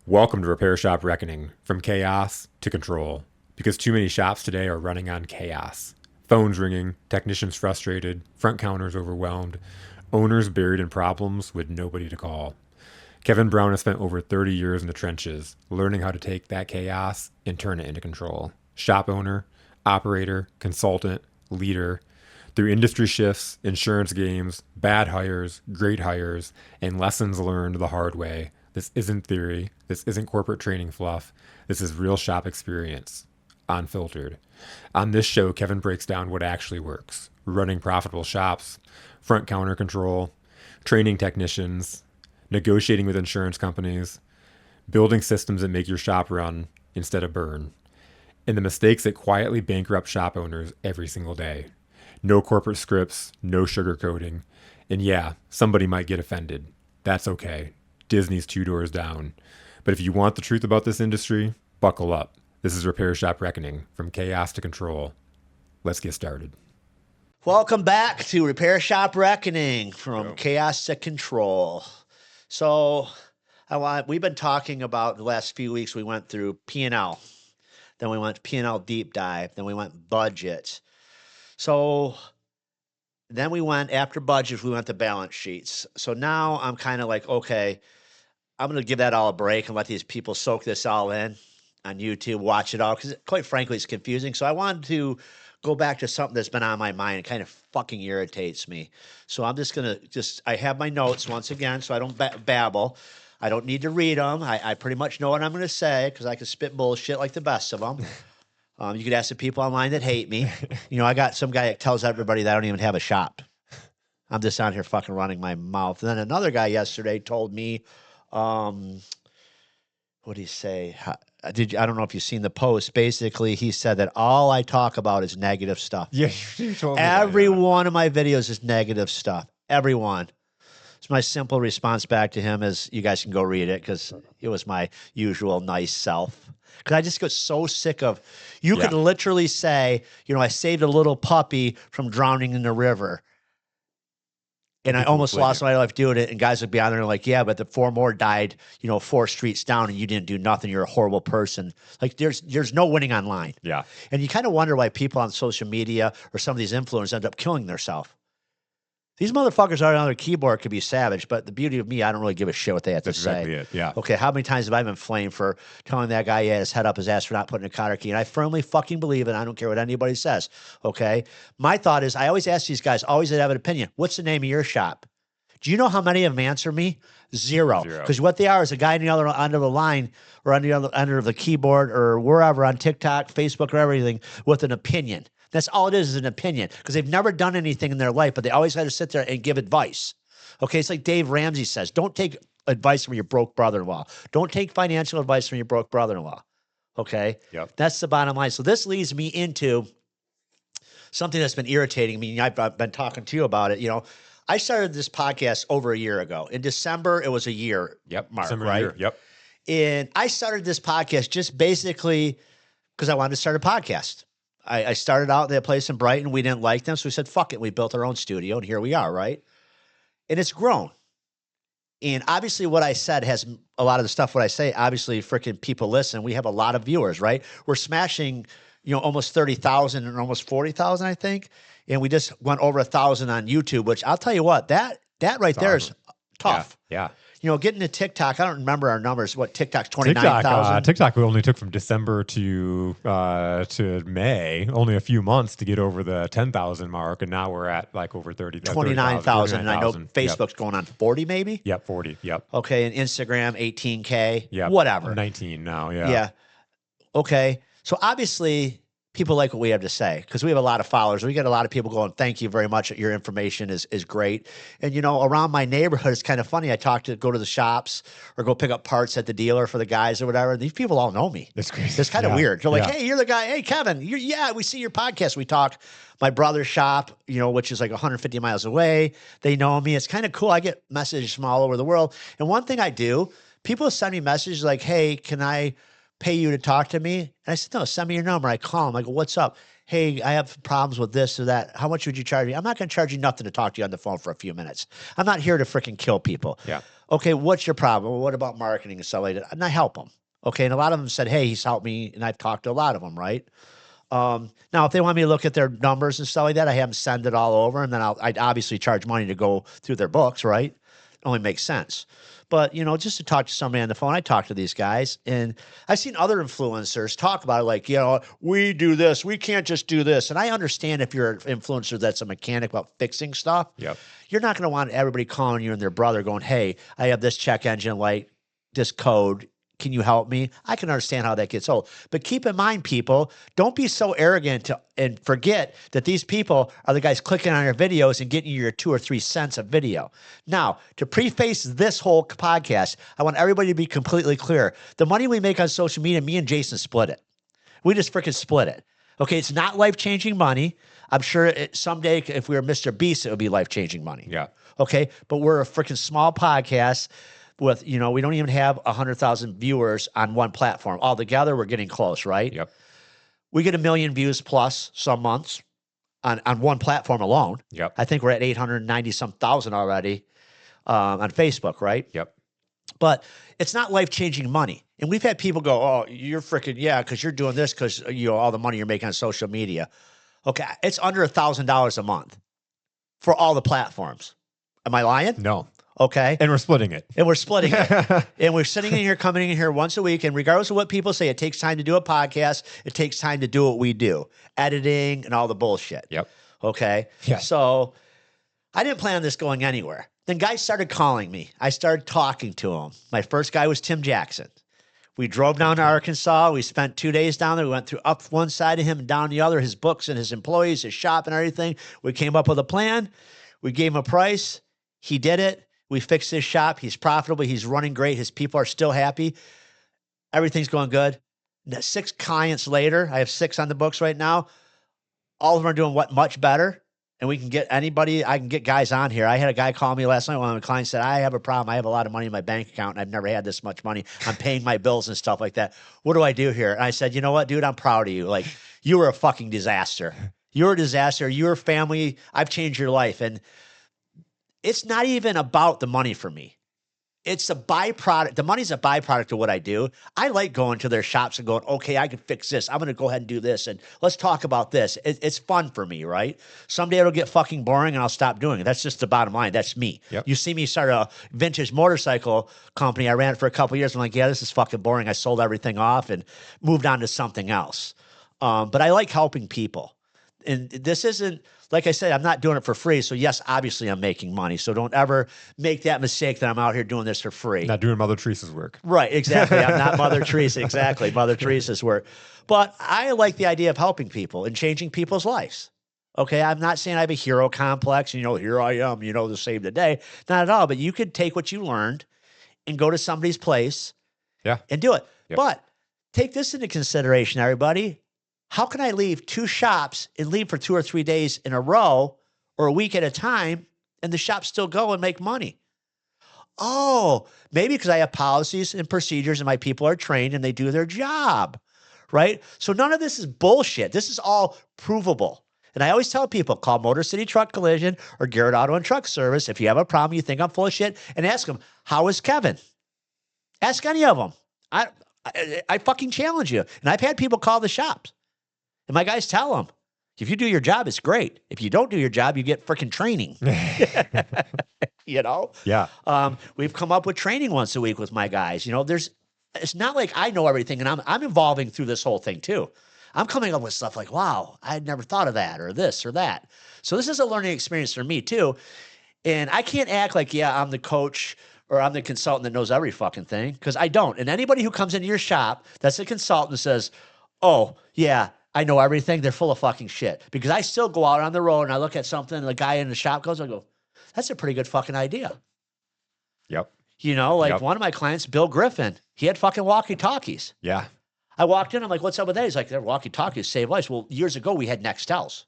Welcome to Repair Shop Reckoning, from chaos to control. Because too many shops today are running on chaos. Phones ringing, technicians frustrated, front counters overwhelmed, owners buried in problems with nobody to call. Kevin Brown has spent over 30 years in the trenches, learning how to take that chaos and turn it into control. Shop owner, operator, consultant, leader. Through industry shifts, insurance games, bad hires, great hires, and lessons learned the hard way, this isn't theory. This isn't corporate training fluff. This is real shop experience, unfiltered. On this show, Kevin breaks down what actually works. Running profitable shops, front counter control, training technicians, negotiating with insurance companies, building systems that make your shop run instead of burn, and the mistakes that quietly bankrupt shop owners every single day. No corporate scripts, no sugarcoating, and yeah, somebody might get offended. That's okay. Disney's 2 doors down. But if you want the truth about this industry, buckle up. This is Repair Shop Reckoning, from chaos to control. Let's get started. Welcome back to Repair Shop Reckoning, from chaos to control. So we've been talking about the last few weeks. We went through P&L. Then we went P&L deep dive. Then we went budget. So then we went, after budget, we went to balance sheets. So now I'm kind of like, okay, I'm going to give that all a break and let these people soak this all in on YouTube, watch it all, because quite frankly, it's confusing. So I wanted to go back to something that's been on my mind. It kind of fucking irritates me. So I'm just going to I have my notes once again, so I don't babble. I don't need to read them. I pretty much know what I'm going to say because I can spit bullshit like the best of them. You could ask the people online that hate me. You know, I got some guy that tells everybody that I don't even have a shop. I'm just out here fucking running my mouth. And then another guy yesterday told me, what did he say? I don't know if you've seen the post. Basically, he said that all I talk about is negative stuff. Yeah, you told me Every one of my videos is negative stuff. Every one. So my simple response back to him is, you guys can go read it because it was my usual nice self. Because I just get so sick of, you could literally say, you know, I saved a little puppy from drowning in the river. And I almost lost my life doing it. And guys would be on there like, yeah, but the 4 more died, you know, 4 streets down and you didn't do nothing. You're a horrible person. Like there's no winning online. Yeah. And you kind of wonder why people on social media or some of these influencers end up killing themselves. These motherfuckers are on their keyboard could be savage, but the beauty of me, I don't really give a shit what they have to say. Exactly it, yeah. Okay, how many times have I been flamed for telling that guy he had his head up his ass for not putting a cotter key? And I firmly fucking believe it. I don't care what anybody says, okay? My thought is, I always ask these guys, always have an opinion. What's the name of your shop? Do you know how many of them answer me? Zero. Because what they are is a guy on the other end of the line or on the other end of the keyboard or wherever on TikTok, Facebook, or everything with an opinion. That's all it is an opinion, because they've never done anything in their life, but they always had to sit there and give advice. Okay, it's like Dave Ramsey says, don't take advice from your broke brother-in-law. Don't take financial advice from your broke brother-in-law. Okay? Yep. That's the bottom line. So this leads me into something that's been irritating me. I've been talking to you about it. You know, I started this podcast over a year ago. In December, it was a year mark, December right? Year. Yep. And I started this podcast just basically because I wanted to start a podcast. I started out at that place in Brighton. We didn't like them, so we said, fuck it. We built our own studio, and here we are, right? And it's grown. And obviously what I said has a lot of the stuff what I say, obviously freaking people listen. We have a lot of viewers, right? We're smashing, you know, almost 30,000 and almost 40,000, I think. And we just went over 1,000 on YouTube, which I'll tell you what, that right there is tough. Yeah. You know, getting to TikTok, I don't remember our numbers. What, TikTok's 29,000? TikTok, we only took from December to May, only a few months to get over the 10,000 mark, and now we're at like over 29,000. And I know Facebook's going on 40 maybe? Yep, 40, yep. Okay, and Instagram, 18K, yep. Whatever. 19 now, yeah. Yeah. Okay, so obviously people like what we have to say because we have a lot of followers. We get a lot of people going, thank you very much. Your information is great. And, you know, around my neighborhood, it's kind of funny. I go to the shops or go pick up parts at the dealer for the guys or whatever. These people all know me. That's crazy. It's kind of weird. They're like, hey, you're the guy. Hey, Kevin, we see your podcast. We talk. My brother's shop, you know, which is like 150 miles away. They know me. It's kind of cool. I get messages from all over the world. And one thing I do, people send me messages like, hey, can I pay you to talk to me? And I said, no, send me your number. I call them. I go, what's up? Hey, I have problems with this or that. How much would you charge me? I'm not going to charge you nothing to talk to you on the phone for a few minutes. I'm not here to freaking kill people. Yeah. Okay, what's your problem? Well, what about marketing and stuff like that? And I help them. Okay, and a lot of them said, hey, he's helped me, and I've talked to a lot of them, right? Now, if they want me to look at their numbers and stuff like that, I have them send it all over, and then I'd obviously charge money to go through their books, right? It only makes sense. But, just to talk to somebody on the phone, I talk to these guys, and I've seen other influencers talk about it like, we do this. We can't just do this. And I understand if you're an influencer that's a mechanic about fixing stuff, Yep. you're not going to want everybody calling you and their brother going, hey, I have this check engine light, this code. Can you help me? I can understand how that gets old. But keep in mind, people, don't be so arrogant and forget that these people are the guys clicking on your videos and getting you your 2 or 3 cents of video. Now, to preface this whole podcast, I want everybody to be completely clear. The money we make on social media, me and Jason split it. We just freaking split it. Okay, it's not life-changing money. I'm sure someday if we were Mr. Beast, it would be life-changing money. Yeah. Okay, but we're a freaking small podcast with, we don't even have 100,000 viewers on one platform. Altogether, we're getting close, right? Yep. We get 1 million views plus some months on one platform alone. Yep. I think we're at 890-some thousand already on Facebook, right? Yep. But it's not life-changing money. And we've had people go, oh, you're freaking, yeah, because you're doing this because, all the money you're making on social media. Okay, it's under $1,000 a month for all the platforms. Am I lying? No. Okay. And we're splitting it. And we're splitting it. And we're sitting in here, coming in here once a week. And regardless of what people say, it takes time to do a podcast. It takes time to do what we do. Editing and all the bullshit. Yep. Okay. Yeah. So I didn't plan on this going anywhere. Then guys started calling me. I started talking to them. My first guy was Tim Jackson. We drove down to Arkansas. We spent 2 days down there. We went through up one side of him and down the other, his books and his employees, his shop and everything. We came up with a plan. We gave him a price. He did it. We fixed his shop. He's profitable. He's running great. His people are still happy. Everything's going good. 6 clients later, I have 6 on the books right now. All of them are doing much better. And we can get anybody, I can get guys on here. I had a guy call me last night. One of my clients said, I have a problem. I have a lot of money in my bank account and I've never had this much money. I'm paying my bills and stuff like that. What do I do here? And I said, you know what, dude, I'm proud of you. Like, you were a fucking disaster. You're a disaster. Your family, I've changed your life. And it's not even about the money for me. It's a byproduct. The money's a byproduct of what I do. I like going to their shops and going, okay, I can fix this. I'm going to go ahead and do this. And let's talk about this. It's fun for me, right? Someday it'll get fucking boring and I'll stop doing it. That's just the bottom line. That's me. Yep. You see me start a vintage motorcycle company. I ran it for a couple of years. I'm like, yeah, this is fucking boring. I sold everything off and moved on to something else. But I like helping people. And this isn't, like I said, I'm not doing it for free. So yes, obviously I'm making money. So don't ever make that mistake that I'm out here doing this for free. Not doing Mother Teresa's work. Right, exactly. I'm not Mother Teresa. Exactly. Mother Teresa's work. But I like the idea of helping people and changing people's lives. Okay, I'm not saying I have a hero complex. Here I am, to save the day. Not at all. But you could take what you learned and go to somebody's place and do it. Yep. But take this into consideration, everybody. How can I leave 2 shops and leave for 2 or 3 days in a row or a week at a time and the shops still go and make money? Oh, maybe because I have policies and procedures and my people are trained and they do their job, right? So none of this is bullshit. This is all provable. And I always tell people, call Motor City Truck Collision or Garrett Auto and Truck Service if you have a problem, you think I'm full of shit, and ask them, how is Kevin? Ask any of them. I fucking challenge you. And I've had people call the shops. And my guys tell them, if you do your job, it's great. If you don't do your job, you get freaking training. Yeah. We've come up with training once a week with my guys. It's not like I know everything, and I'm evolving through this whole thing too. I'm coming up with stuff like, wow, I had never thought of that or this or that. So this is a learning experience for me too. And I can't act like, yeah, I'm the coach or I'm the consultant that knows every fucking thing, because I don't. And anybody who comes into your shop that's a consultant and says, oh, yeah, I know everything, they're full of fucking shit. Because I still go out on the road and I look at something and the guy in the shop goes, I go, that's a pretty good fucking idea. Yep. One of my clients, Bill Griffin, he had fucking walkie-talkies. Yeah. I walked in, I'm like, what's up with that? He's like, their walkie-talkies save lives. Well, years ago, we had Nextels.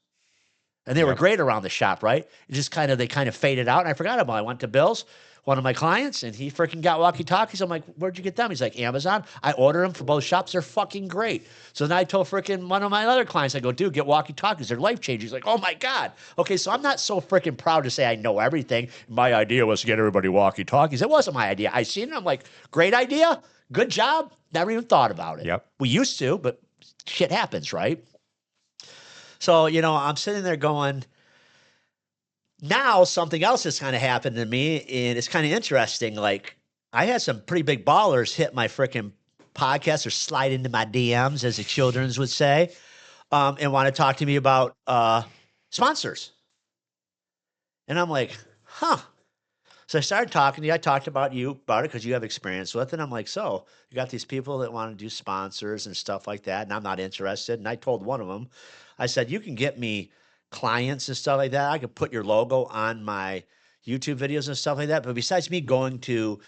And they were great around the shop, right? It just they kind of faded out, and I forgot about them. I went to Bill's, one of my clients, and he freaking got walkie-talkies. I'm like, where'd you get them? He's like, Amazon. I ordered them for both shops. They're fucking great. So then I told freaking one of my other clients, I go, dude, get walkie-talkies. They're life-changing. He's like, oh my God. Okay, so I'm not so freaking proud to say I know everything. My idea was to get everybody walkie-talkies. It wasn't my idea. I seen it. I'm like, great idea. Good job. Never even thought about it. Yep. We used to, but shit happens, right? So, I'm sitting there going, now something else has kind of happened to me, and it's kind of interesting. Like, I had some pretty big ballers hit my freaking podcast or slide into my DMs, as the children's would say, and want to talk to me about sponsors. And I'm like, huh. So I started talking to you. I talked about it because you have experience with it. And I'm like, so you got these people that want to do sponsors and stuff like that, and I'm not interested. And I told one of them, I said, you can get me clients and stuff like that. I could put your logo on my YouTube videos and stuff like that. But besides me going to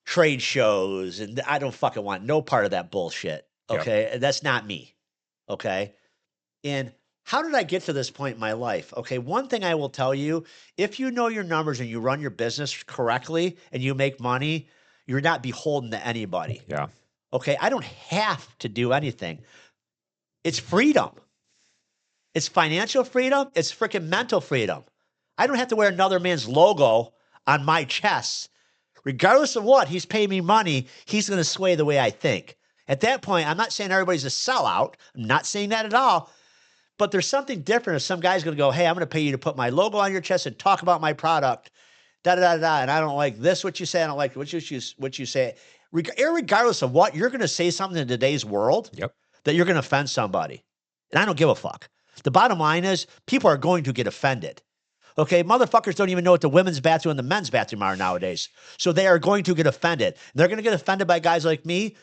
trade shows, and I don't fucking want no part of that bullshit. Okay. Yep. That's not me. Okay. And how did I get to this point in my life? Okay. One thing I will tell you, if you know your numbers and you run your business correctly and you make money, you're not beholden to anybody. Yeah. Okay. I don't have to do anything. It's freedom. It's financial freedom. It's freaking mental freedom. I don't have to wear another man's logo on my chest. Regardless of what, he's paying me money. He's going to sway the way I think. At that point, I'm not saying everybody's a sellout. I'm not saying that at all. But there's something different if some guy's going to go, hey, I'm going to pay you to put my logo on your chest and talk about my product. Da-da-da-da. And I don't like this, what you say. I don't like what you say. Regardless of what, you're going to say something in today's world that you're going to offend somebody. And I don't give a fuck. The bottom line is people are going to get offended. Okay, motherfuckers don't even know what the women's bathroom and the men's bathroom are nowadays. So they are going to get offended. They're going to get offended by guys like me.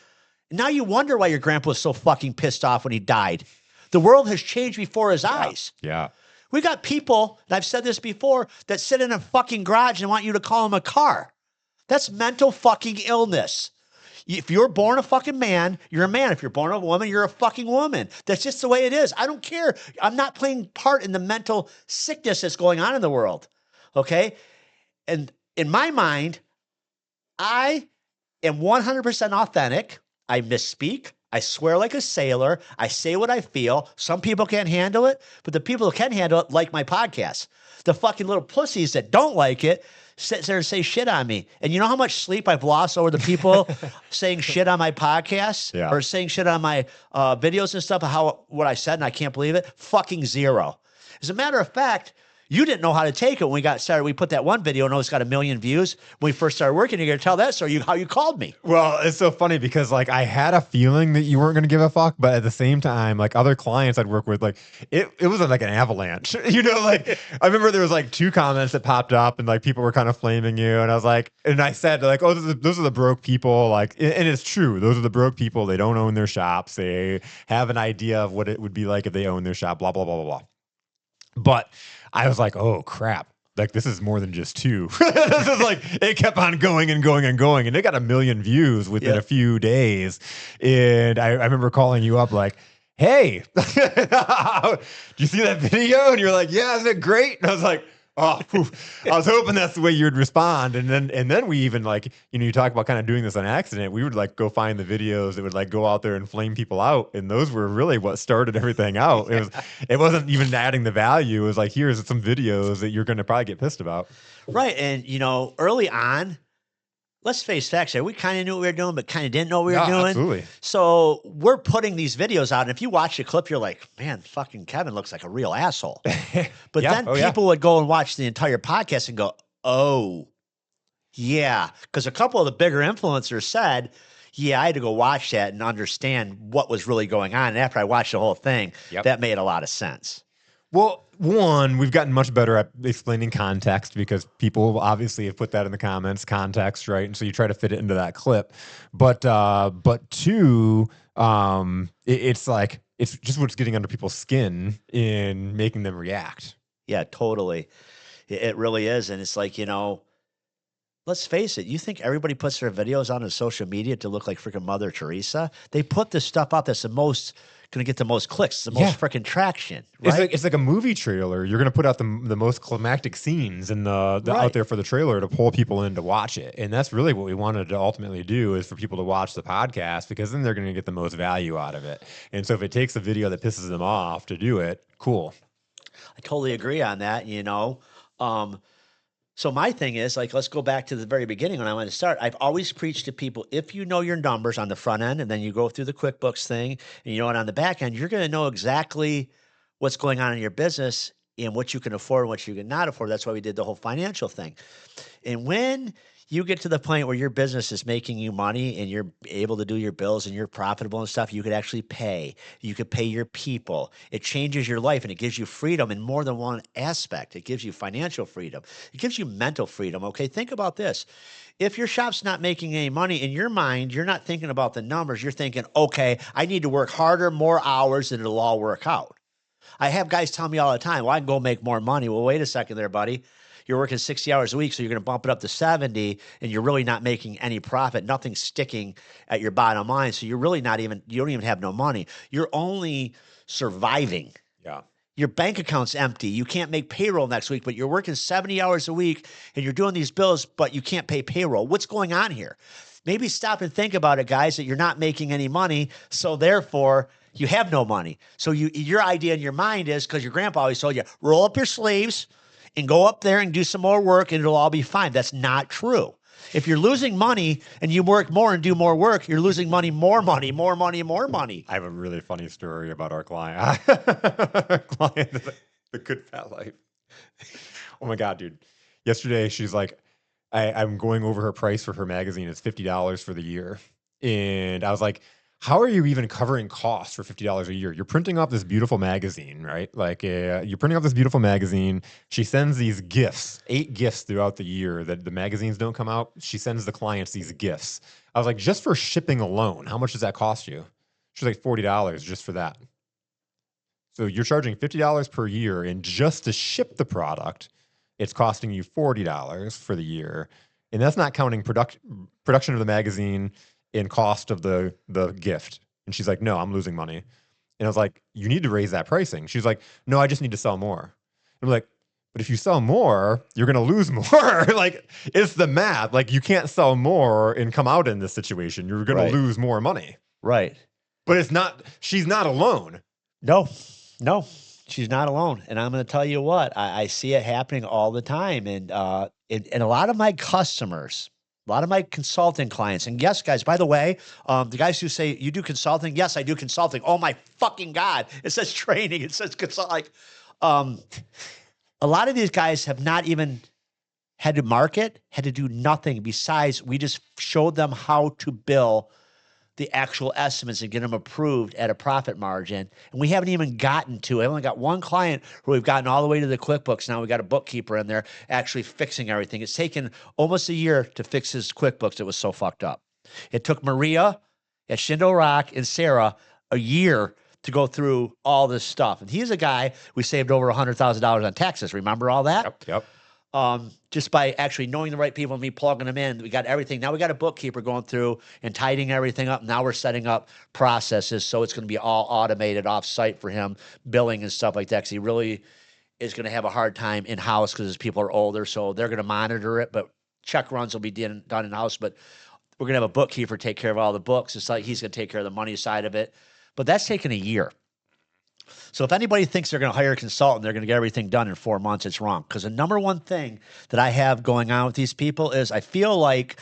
Now you wonder why your grandpa was so fucking pissed off when he died. The world has changed before his eyes. Yeah. We got people, and I've said this before, that sit in a fucking garage and want you to call them a car. That's mental fucking illness. If you're born a fucking man, you're a man. If you're born a woman, you're a fucking woman. That's just the way it is. I don't care. I'm not playing part in the mental sickness that's going on in the world. Okay? And in my mind, I am 100% authentic. I misspeak. I swear like a sailor. I say what I feel. Some people can't handle it, but the people who can handle it like my podcast. The fucking little pussies that don't like it sit there and say shit on me. And you know how much sleep I've lost over the people saying shit on my podcast or saying shit on my videos and stuff, what I said, and I can't believe it? Fucking zero. As a matter of fact, you didn't know how to take it when we got started. We put that one video, and it's got 1 million views. When we first started working, you're going to tell that story, how you called me. Well, it's so funny because like I had a feeling that you weren't going to give a fuck, but at the same time, like other clients I'd work with, like it was like an avalanche. Like I remember there was like 2 comments that popped up, and like people were kind of flaming you, and I was like, and I said like, oh, those are the broke people. Like, and it's true. Those are the broke people. They don't own their shops. They have an idea of what it would be like if they own their shop. Blah blah blah blah blah. But I was like, oh crap. Like this is more than just 2. This is like, it kept on going and going and going. And it got 1 million views within a few days. And I remember calling you up like, hey, did you see that video? And you're like, yeah, isn't it great? And I was like, oh, poof. I was hoping that's the way you would respond. And then we even like, you talk about kind of doing this on accident. We would like go find the videos that would like go out there and flame people out. And those were really what started everything out. It wasn't even adding the value. It was like, here's some videos that you're going to probably get pissed about. Right. And early on, let's face facts here. We kind of knew what we were doing, but kind of didn't know what we were doing. Absolutely. So we're putting these videos out. And if you watch the clip, you're like, man, fucking Kevin looks like a real asshole. But then people would go and watch the entire podcast and go, oh, yeah. Because a couple of the bigger influencers said, yeah, I had to go watch that and understand what was really going on. And after I watched the whole thing, that made a lot of sense. Well, one, we've gotten much better at explaining context because people obviously have put that in the comments, context, right? And so you try to fit it into that clip. But 2, it's like, it's just what's getting under people's skin in making them react. Yeah, totally. It really is. And it's like, let's face it, you think everybody puts their videos on their social media to look like freaking Mother Teresa? They put this stuff out that's the most going to get the most clicks, the most Yeah. freaking traction, It's right? like a movie trailer. You're gonna put out the most climactic scenes in the out Right. there for the trailer to pull people in to watch it. And that's really what we wanted to ultimately do, is for people to watch the podcast, because then they're gonna get the most value out of it. And so if it takes a video that pisses them off to do it, cool. I totally agree on that, you know. Um, so my thing is, like, let's go back to the very beginning when I wanted to start. I've always preached to people, if you know your numbers on the front end and then you go through the QuickBooks thing and you know it on the back end, you're going to know exactly what's going on in your business and what you can afford and what you cannot afford. That's why we did the whole financial thing. And when you get to the point where your business is making you money and you're able to do your bills and you're profitable and stuff, you could actually pay. You could pay your people. It changes your life and it gives you freedom in more than one aspect. It gives you financial freedom. It gives you mental freedom. Okay, think about this. If your shop's not making any money, in your mind, you're not thinking about the numbers. You're thinking, okay, I need to work harder, more hours, and it'll all work out. I have guys tell me all the time, well, I can go make more money. Well, wait a second there, buddy. You're working 60 hours a week, so you're going to bump it up to 70, and you're really not making any profit. Nothing's sticking at your bottom line. So you're really not even, you don't even have no money. You're only surviving. Yeah. Your bank account's empty. You can't make payroll next week, but you're working 70 hours a week and you're doing these bills, but you can't pay payroll. What's going on here? Maybe stop and think about it, guys, that you're not making any money. So therefore, you have no money. So your idea in your mind is, because your grandpa always told you, roll up your sleeves and go up there and do some more work and it'll all be fine. That's not true. If you're losing money and you work more and do more work, you're losing money, more money, more money, more money. I have a really funny story about our client. The Good Fat Life. Oh my God, dude. Yesterday, she's like, I'm going over her price for her magazine. It's $50 for the year. And I was like, how are you even covering costs for $50 a year? You're printing off this beautiful magazine, right? Like you're printing off this beautiful magazine. She sends these gifts, 8 gifts throughout the year that the magazines don't come out. She sends the clients these gifts. I was like, just for shipping alone, how much does that cost you? She's like, $40 just for that. So you're charging $50 per year, and just to ship the product, it's costing you $40 for the year. And that's not counting production of the magazine and cost of the gift. And she's like, no, I'm losing money. And I was like, you need to raise that pricing. She's like, no, I just need to sell more. And I'm like, but if you sell more, you're going to lose more. Like, it's the math. Like, you can't sell more and come out in this situation. You're going to lose more money. Right. But it's not, she's not alone. No, she's not alone. And I'm going to tell you what, I see it happening all the time. And a lot of my customers, a lot of my consulting clients, and yes, guys, by the way, the guys who say, you do consulting? Yes, I do consulting. Oh my fucking God. It says training. It says consult. Like, a lot of these guys have not even had to market, had to do nothing besides we just showed them how to bill the actual estimates and get them approved at a profit margin. And we haven't even gotten to it. I only got one client where we've gotten all the way to the QuickBooks. Now we got a bookkeeper in there actually fixing everything. It's taken almost a year to fix his QuickBooks. It was so fucked up. It took Maria at Shindo Rock and Sarah a year to go through all this stuff. And he's a guy, we saved over $100,000 on taxes. Remember all that? Yep. Just by actually knowing the right people and me plugging them in. We got everything. Now we got a bookkeeper going through and tidying everything up. Now we're setting up processes. So it's going to be all automated off site for him, billing and stuff like that. Because he really is going to have a hard time in house because his people are older. So they're going to monitor it, but check runs will be done in house. But we're going to have a bookkeeper take care of all the books. It's like he's going to take care of the money side of it. But that's taken a year. So if anybody thinks they're going to hire a consultant, they're going to get everything done in 4 months, it's wrong. Because the number one thing that I have going on with these people is I feel like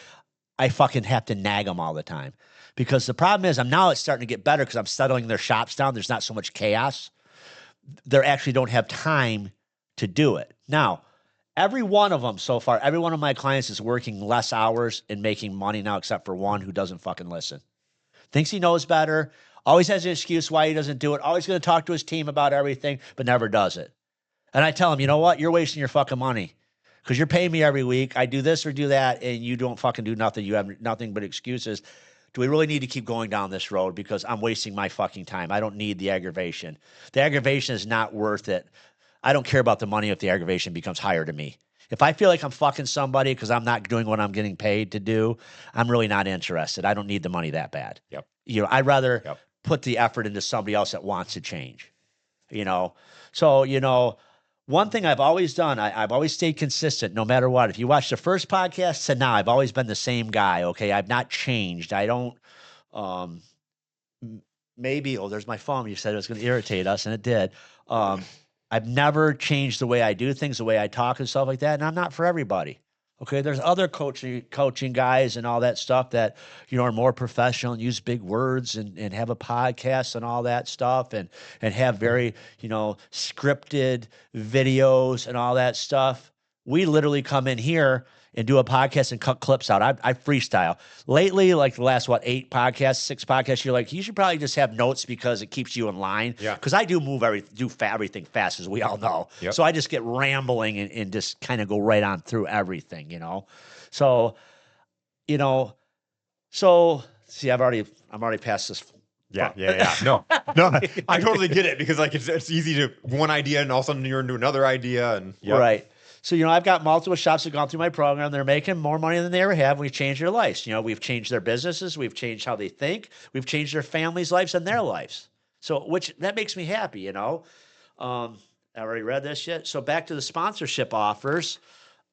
I fucking have to nag them all the time. Because the problem is it's starting to get better because I'm settling their shops down. There's not so much chaos. They actually don't have time to do it. Now, every one of them so far, every one of my clients is working less hours and making money now, except for one who doesn't fucking listen. Thinks he knows better. Always has an excuse why he doesn't do it. Always going to talk to his team about everything, but never does it. And I tell him, you know what? You're wasting your fucking money because you're paying me every week. I do this or do that, and you don't fucking do nothing. You have nothing but excuses. Do we really need to keep going down this road? Because I'm wasting my fucking time. I don't need the aggravation. The aggravation is not worth it. I don't care about the money if the aggravation becomes higher to me. If I feel like I'm fucking somebody because I'm not doing what I'm getting paid to do, I'm really not interested. I don't need the money that bad. Yep. I'd rather Yep. put the effort into somebody else that wants to change. So one thing I've always done, I've always stayed consistent no matter what. If you watch the first podcast to now, I've always been the same guy. Okay, I've not changed. I don't. Um, Maybe. Oh, there's my phone. You said it was going to irritate us, and it did. I've never changed the way I do things, the way I talk and stuff like that. And I'm not for everybody. Okay, there's other coaching guys and all that stuff that are more professional and use big words and have a podcast and all that stuff and have very scripted videos and all that stuff. We literally come in here and do a podcast and cut clips out. I freestyle. Lately, like the last, 6 podcasts, you're like, you should probably just have notes because it keeps you in line. Yeah. Because I do everything fast, as we all know. Yep. So I just get rambling and just kind of go right on through everything, So, see, I'm already past this. Yeah. No, I totally get it because like it's easy to one idea and all of a sudden you're into another idea and Right. So, I've got multiple shops that have gone through my program. They're making more money than they ever have. We've changed their lives. We've changed their businesses. We've changed how they think. We've changed their families' lives and their lives. So, that makes me happy, I already read this yet. So back to the sponsorship offers.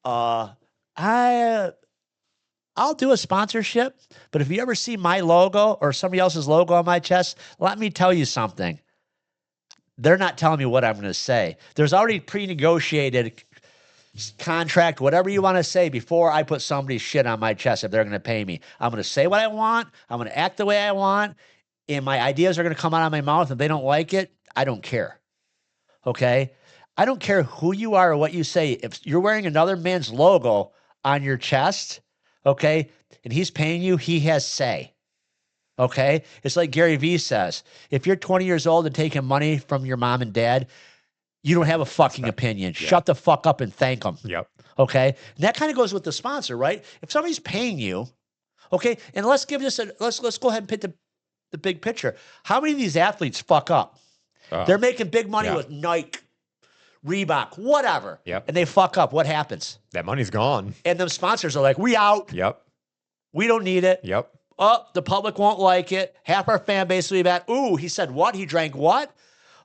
I'll do a sponsorship, but if you ever see my logo or somebody else's logo on my chest, let me tell you something. They're not telling me what I'm going to say. There's already pre-negotiated contract, whatever you want to say, before I put somebody's shit on my chest if they're going to pay me. I'm going to say what I want. I'm going to act the way I want. And my ideas are going to come out of my mouth. If they don't like it, I don't care. Okay? I don't care who you are or what you say. If you're wearing another man's logo on your chest, okay, and he's paying you, he has say. Okay? It's like Gary Vee says, if you're 20 years old and taking money from your mom and dad, you don't have a fucking opinion. Yeah. Shut the fuck up and thank them. Yep. Okay? And that kind of goes with the sponsor, right? If somebody's paying you, okay, and let's give this let's go ahead and pick the big picture. How many of these athletes fuck up? They're making big money with Nike, Reebok, whatever. Yep. And they fuck up. What happens? That money's gone. And them sponsors are like, we out. Yep. We don't need it. Yep. Oh, the public won't like it. Half our fan base will be bad. Ooh, he said what? He drank what?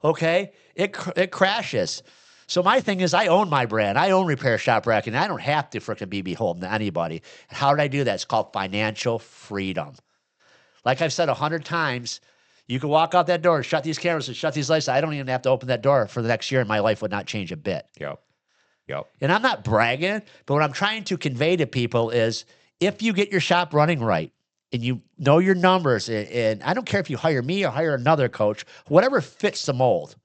Okay. It crashes. So my thing is I own my brand. I own Repair Shop Reckoning. I don't have to frickin' be beholden to anybody. How did I do that? It's called financial freedom. Like I've said 100 times, you can walk out that door and shut these cameras and shut these lights. I don't even have to open that door for the next year and my life would not change a bit. Yep. And I'm not bragging, but what I'm trying to convey to people is if you get your shop running right and you know your numbers, and I don't care if you hire me or hire another coach, whatever fits the mold,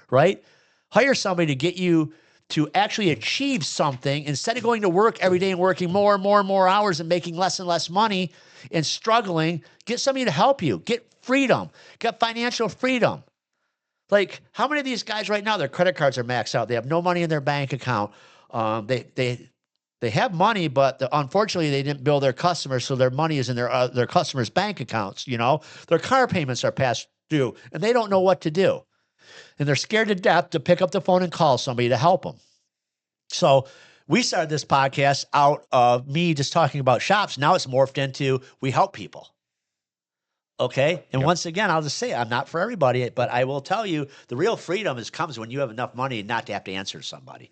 right? Hire somebody to get you to actually achieve something instead of going to work every day and working more and more and more hours and making less and less money and struggling. Get somebody to help you. Get freedom. Get financial freedom. Like, how many of these guys right now, their credit cards are maxed out. They have no money in their bank account. They have money, but unfortunately, they didn't bill their customers, so their money is in their customers' bank accounts. Their car payments are past due, and they don't know what to do. And they're scared to death to pick up the phone and call somebody to help them. So we started this podcast out of me just talking about shops. Now it's morphed into we help people. Okay? And once again, I'll just say I'm not for everybody, but I will tell you the real freedom comes when you have enough money not to have to answer to somebody.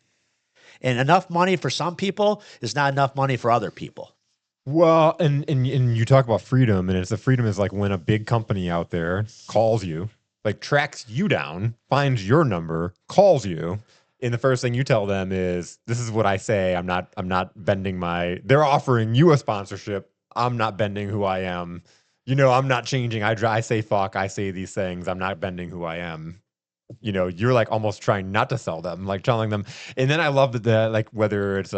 And enough money for some people is not enough money for other people. Well, and you talk about freedom, and the freedom is like when a big company out there calls you, like tracks you down, finds your number, calls you, and the first thing you tell them is, "This is what I say. I'm not bending my." They're offering you a sponsorship. I'm not bending who I am. I'm not changing. I say fuck. I say these things. I'm not bending who I am. You're like almost trying not to sell them, like telling them. And then I love that like whether it's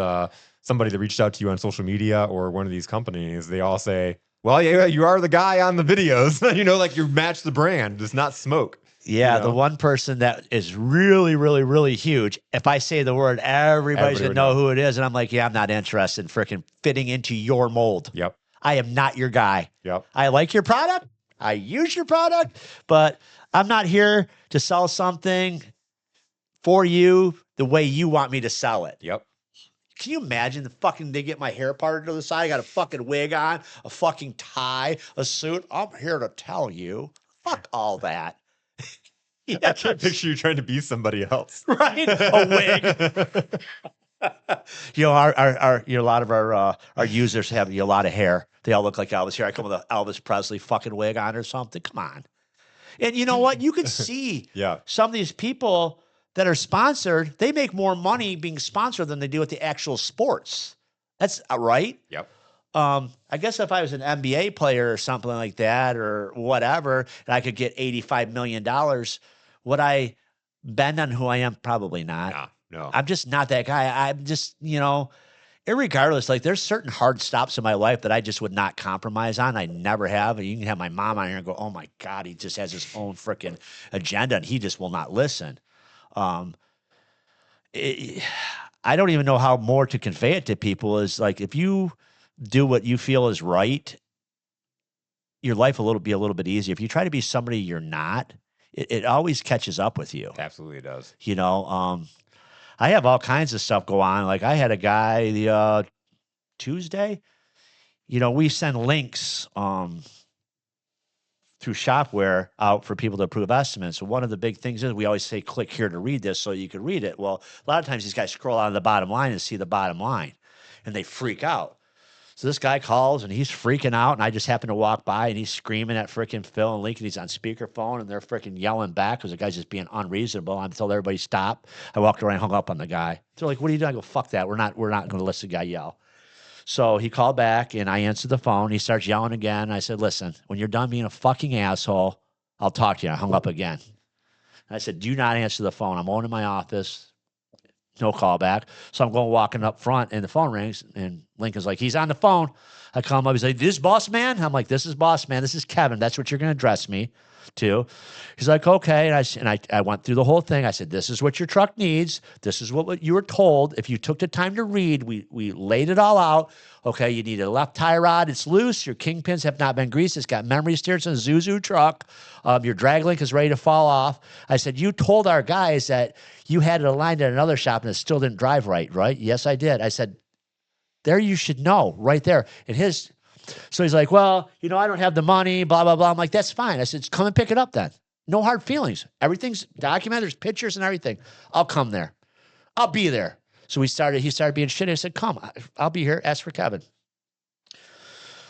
somebody that reached out to you on social media or one of these companies, they all say, well, yeah, you are the guy on the videos, like you match the brand. It's not smoke. Yeah. The one person that is really, really, really huge. If I say the word, everybody's going to know who it is. And I'm like, yeah, I'm not interested in freaking fitting into your mold. Yep. I am not your guy. Yep. I like your product. I use your product, but I'm not here to sell something for you the way you want me to sell it. Yep. Can you imagine they get my hair parted to the side? I got a fucking wig on, a fucking tie, a suit. I'm here to tell you, fuck all that. I can't picture you trying to be somebody else. Right? A wig. A lot of our users have a lot of hair. They all look like Elvis. Here I come with an Elvis Presley fucking wig on or something. Come on. And you know what? You could see some of these people that are sponsored, they make more money being sponsored than they do at the actual sports. That's right. Yep. I guess if I was an NBA player or something like that or whatever, and I could get $85 million, would I bend on who I am? Probably not. No. I'm just not that guy. I'm just, irregardless, like there's certain hard stops in my life that I just would not compromise on. I never have. And you can have my mom on here and go, oh my God, he just has his own freaking agenda and he just will not listen. I don't even know how more to convey it to people is like, if you do what you feel is right, your life will be a little bit easier. If you try to be somebody you're not, it always catches up with you. Absolutely does. I have all kinds of stuff go on. Like I had a guy the Tuesday, we send links through Shopware out for people to approve estimates. So one of the big things is we always say, click here to read this so you can read it. Well, a lot of times these guys scroll on the bottom line and see the bottom line and they freak out. So this guy calls and he's freaking out, and I just happen to walk by and he's screaming at freaking Phil and Lincoln. He's on speakerphone and they're freaking yelling back because the guy's just being unreasonable. I told everybody stop. I walked around and hung up on the guy. They're like, "What are you doing?" I go, "Fuck that. We're not going to listen to the guy yell." So he called back and I answered the phone. He starts yelling again. I said, "Listen, when you're done being a fucking asshole, I'll talk to you." I hung up again. I said, "Do not answer the phone. I'm going to my office." No call back. So I'm walking up front and the phone rings and Lincoln's like, "He's on the phone." I call him up. He's like, "This is boss man?" I'm like, "This is boss man. This is Kevin. That's what you're going to address me to." He's like, "Okay." And I went through the whole thing. I said, "This is what your truck needs. This is what you were told. If you took the time to read, we laid it all out. Okay, you need a left tie rod. It's loose. Your kingpins have not been greased. It's got memory steers in a Zuzu truck. Your drag link is ready to fall off." I said, "You told our guys that you had it aligned at another shop and it still didn't drive right, right?" "Yes, I did." I said, "There you should know right there." So he's like, "Well, I don't have the money, blah, blah, blah." I'm like, "That's fine." I said, "Come and pick it up then. No hard feelings. Everything's documented. There's pictures and everything. I'll come there. I'll be there." So he started being shitty. I said, "Come, I'll be here. Ask for Kevin."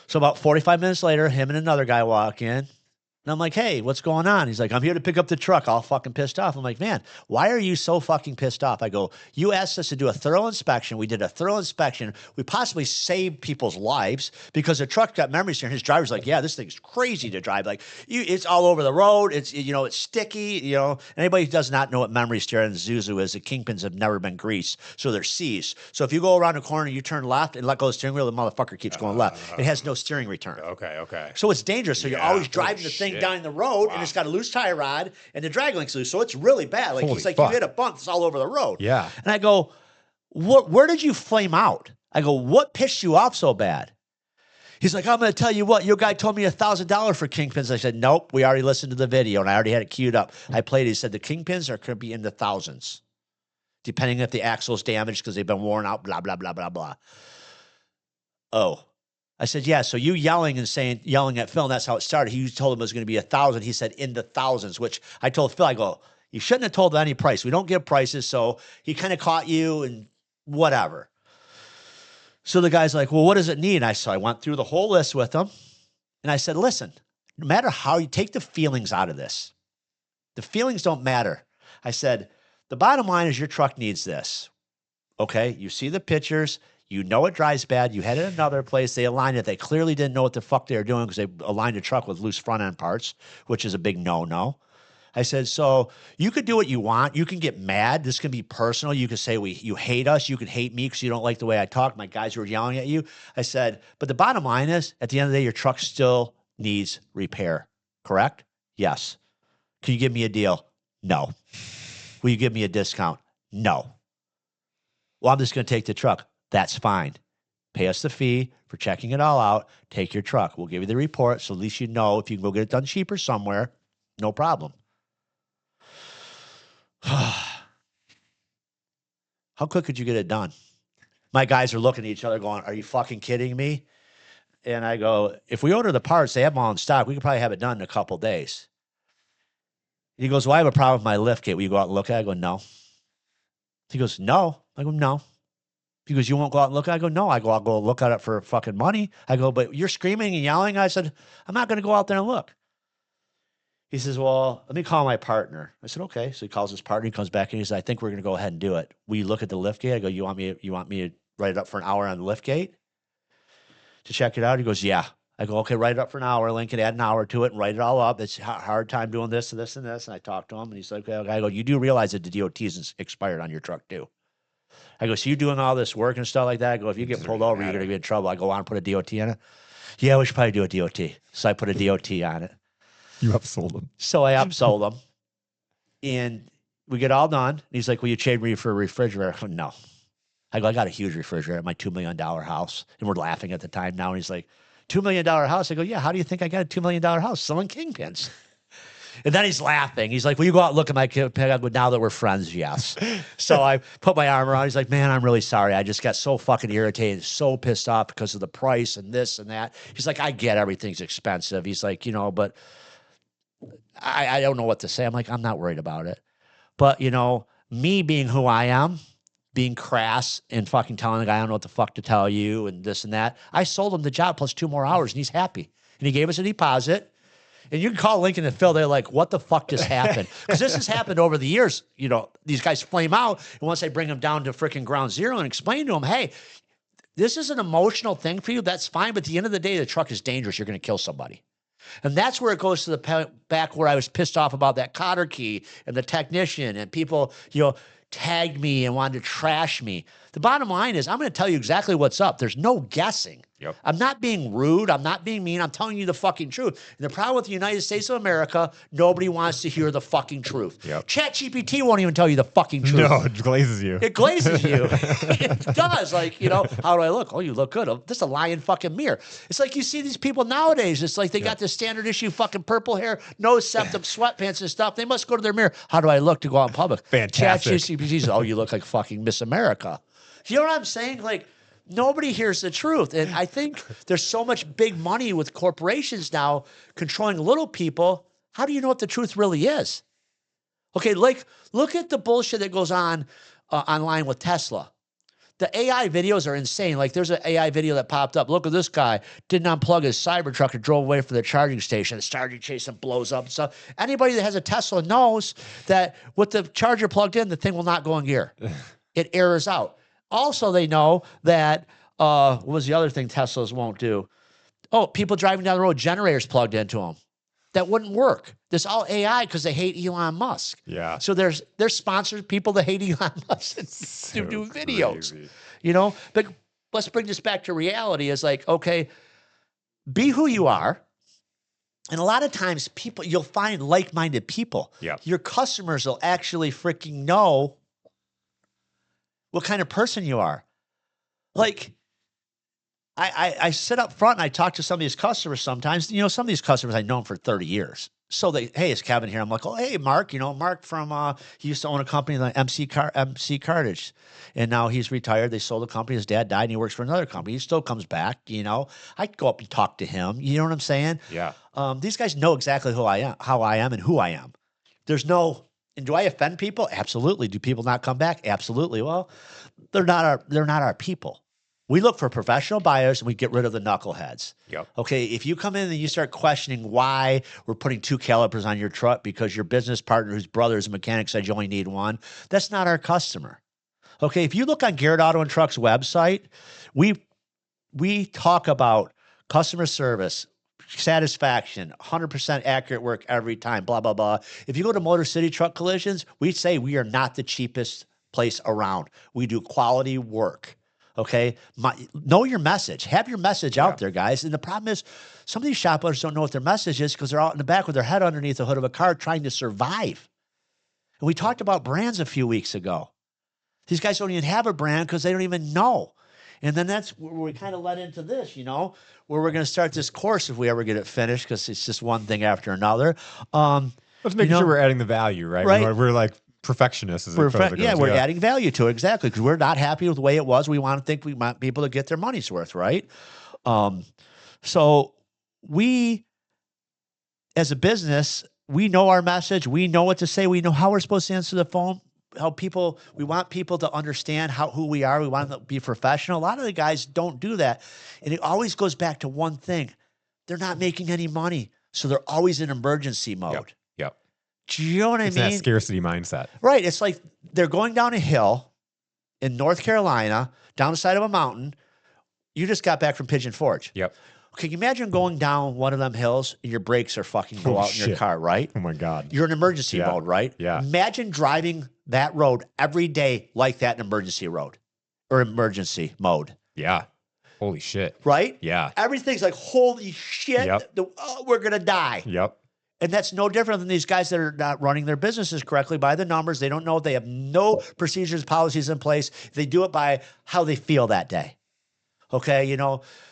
So about 45 minutes later, him and another guy walk in. And I'm like, "Hey, what's going on?" He's like, "I'm here to pick up the truck." All fucking pissed off. I'm like, "Man, why are you so fucking pissed off?" I go, "You asked us to do a thorough inspection. We did a thorough inspection. We possibly saved people's lives because the truck got memory steering." His driver's like, "Yeah, this thing's crazy to drive. Like, it's all over the road. It's sticky. Anybody who does not know what memory steering and Zuzu is, the kingpins have never been greased, so they're C's. So if you go around the corner and you turn left and let go of the steering wheel, the motherfucker keeps going left. It has no steering return. Okay. So it's dangerous. So you're always driving the thing down the road, and it's got a loose tie rod, and the drag link's loose, so it's really bad. Like Holy you fuck. hit a bump, it's all over the road. Yeah. And I go, where did you flame out? I go, what pissed you off so bad? He's like, "I'm going to tell you what, your guy told me $1,000 for kingpins." I said, "Nope, we already listened to the video, and I already had it queued up." I played it. He said the kingpins are going to be in the thousands, depending if the axle's damaged because they've been worn out, blah, blah, blah, blah, blah. Oh. I said, "Yeah, so you yelling at Phil, and that's how it started. He told him it was going to be 1,000. He said in the thousands," which I told Phil, I go, "You shouldn't have told any price. We don't give prices." So he kind of caught you and whatever. So the guy's like, "Well, what does it need?" So I went through the whole list with him. And I said, "Listen, no matter how you take the feelings out of this, the feelings don't matter." I said, "The bottom line is your truck needs this. Okay, you see the pictures. You know it drives bad. You had it another place. They aligned it. They clearly didn't know what the fuck they were doing because they aligned a truck with loose front end parts, which is a big no-no." I said, "So you could do what you want. You can get mad. This can be personal. You could say you hate us. You could hate me because you don't like the way I talk. My guys were yelling at you." I said, "But the bottom line is, at the end of the day, your truck still needs repair. Correct?" "Yes." "Can you give me a deal?" "No." "Will you give me a discount?" "No." "Well, I'm just going to take the truck." "That's fine. Pay us the fee for checking it all out. Take your truck. We'll give you the report, so at least you know if you can go get it done cheaper somewhere, no problem." How quick could you get it done? My guys are looking at each other going, are you fucking kidding me? And I go, if we order the parts, they have them all in stock. We could probably have it done in a couple days. He goes, well, I have a problem with my lift gate. Will you go out and look at it? I go, no. He goes, no. I go, no. He goes, you won't go out and look at it? I go, no. I go, I'll go look at it for fucking money. I go, but you're screaming and yelling. I said, I'm not going to go out there and look. He says, well, let me call my partner. I said, okay. So he calls his partner. He comes back and he says, I think we're going to go ahead and do it. Will you look at the lift gate? I go, you want me to write it up for an hour on the lift gate to check it out? He goes, yeah. I go, okay, write it up for an hour. Lincoln, add an hour to it and write it all up. It's a hard time doing this and this and this. And I talked to him and he's like, okay. I go, you do realize that the DOT is expired on your truck too. I go, so you doing all this work and stuff like that? I go, if you get pulled over, you're going to be in trouble. I go, on and put a DOT on it. Yeah, we should probably do a DOT. So I put a DOT on it. You upsold him. So I upsold him. And we get all done. And he's like, will you trade me for a refrigerator? I go, no. I go, I got a huge refrigerator at my $2 million house. And we're laughing at the time now. And he's like, $2 million house? I go, yeah, how do you think I got a $2 million house? Selling kingpins. And then he's laughing. He's like, will you go out and look at my kid? I go, now that we're friends, yes. So I put my arm around. He's like, man, I'm really sorry. I just got so fucking irritated, so pissed off because of the price and this and that. He's like, I get everything's expensive. He's like, but I don't know what to say. I'm like, I'm not worried about it. But, me being who I am, being crass and fucking telling the guy, I don't know what the fuck to tell you and this and that, I sold him the job plus 2 more hours and he's happy. And he gave us a deposit. And you can call Lincoln and Phil. They're like, what the fuck just happened? Because this has happened over the years. These guys flame out. And once I bring them down to freaking ground zero and explain to them, hey, this is an emotional thing for you. That's fine. But at the end of the day, the truck is dangerous. You're going to kill somebody. And that's where it goes to the back where I was pissed off about that cotter key and the technician and people, tagged me and wanted to trash me. The bottom line is I'm going to tell you exactly what's up. There's no guessing. Yep. I'm not being rude. I'm not being mean. I'm telling you the fucking truth. And the problem with the United States of America, nobody wants to hear the fucking truth. Yep. ChatGPT won't even tell you the fucking truth. No, it glazes you. It glazes you. It does. Like, how do I look? Oh, you look good. Oh, this is a lying fucking mirror. It's like you see these people nowadays. It's like they got this standard issue fucking purple hair, nose septum, sweatpants and stuff. They must go to their mirror. How do I look to go out in public? Fantastic. ChatGPT says, oh, you look like fucking Miss America. You know what I'm saying? Like, nobody hears the truth. And I think there's so much big money with corporations now controlling little people. How do you know what the truth really is? Okay, like, look at the bullshit that goes on online with Tesla. The AI videos are insane. Like, there's an AI video that popped up. Look at this guy. Didn't unplug his Cybertruck and drove away from the charging station. The charging station blows up and stuff. Anybody that has a Tesla knows that with the charger plugged in, the thing will not go in gear. It errors out. Also, they know that, what was the other thing Teslas won't do? Oh, people driving down the road, generators plugged into them. That wouldn't work. This all AI because they hate Elon Musk. Yeah. So they're sponsored people that hate Elon Musk to do videos. Crazy. But let's bring this back to reality. Is like, okay, be who you are. And a lot of times you'll find like-minded people. Yeah. Your customers will actually freaking know what kind of person you are. Like, I sit up front and I talk to some of these customers sometimes. Some of these customers I've known for 30 years. So hey, it's Kevin here. I'm like, oh, hey, Mark. Mark from, he used to own a company like MC Cartage. And now he's retired. They sold the company. His dad died and he works for another company. He still comes back, I go up and talk to him. You know what I'm saying? Yeah. These guys know exactly who I am, how I am and who I am. And do I offend people? Absolutely. Do people not come back? Absolutely. Well, they're not our people. We look for professional buyers and we get rid of the knuckleheads. Yep. Okay, if you come in and you start questioning why we're putting 2 calipers on your truck because your business partner whose brother is a mechanic said you only need 1, that's not our customer. Okay, if you look on Garrett Auto and Truck's website, we talk about customer service, satisfaction, 100% accurate work every time, blah, blah, blah. If you go to Motor City Truck Collisions, we say we are not the cheapest place around. We do quality work. Okay, know your message. Have your message out there, guys. And the problem is some of these shop owners don't know what their message is because they're out in the back with their head underneath the hood of a car trying to survive. And we talked about brands a few weeks ago. These guys don't even have a brand because they don't even know. And then that's where we kind of led into this, where we're going to start this course if we ever get it finished because it's just one thing after another. Let's make sure we're adding the value, right? Right. We're like perfectionists as opposed to Yeah, we're adding value to it, exactly, because we're not happy with the way it was. We want people to get their money's worth, right? So we, as a business, we know our message. We know what to say. We know how we're supposed to answer the phone. We want people to understand who we are. We want them to be professional. A lot of the guys don't do that. And it always goes back to one thing. They're not making any money. So they're always in emergency mode. Yep. Do you know what I mean? It's that scarcity mindset. Right. It's like they're going down a hill in North Carolina, down the side of a mountain. You just got back from Pigeon Forge. Yep. Okay, imagine going down one of them hills and your brakes are fucking go out in your car, right? Oh my God. You're in emergency mode, right? Yeah. Imagine driving that road every day like that in emergency road or emergency mode. Yeah. Holy shit. Right? Yeah. Everything's like, holy shit, we're going to die. Yep. And that's no different than these guys that are not running their businesses correctly by the numbers. They don't know. They have no procedures, policies in place. They do it by how they feel that day. Okay,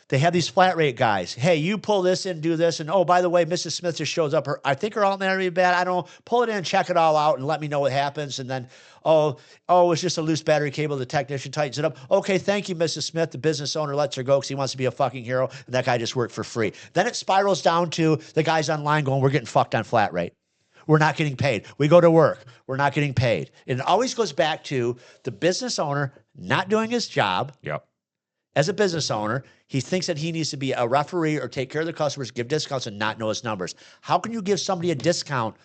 they have these flat rate guys. Hey, you pull this in, do this. And, oh, by the way, Mrs. Smith just shows up. I think her alternate be bad. I don't know. Pull it in, check it all out, and let me know what happens. And then, it's just a loose battery cable. The technician tightens it up. Okay, thank you, Mrs. Smith. The business owner lets her go because he wants to be a fucking hero. And that guy just worked for free. Then it spirals down to the guys online going, we're getting fucked on flat rate. We're not getting paid. We go to work. We're not getting paid. And it always goes back to the business owner not doing his job. Yep. As a business owner, he thinks that he needs to be a referee or take care of the customers, give discounts, and not know his numbers. How can you give somebody a discount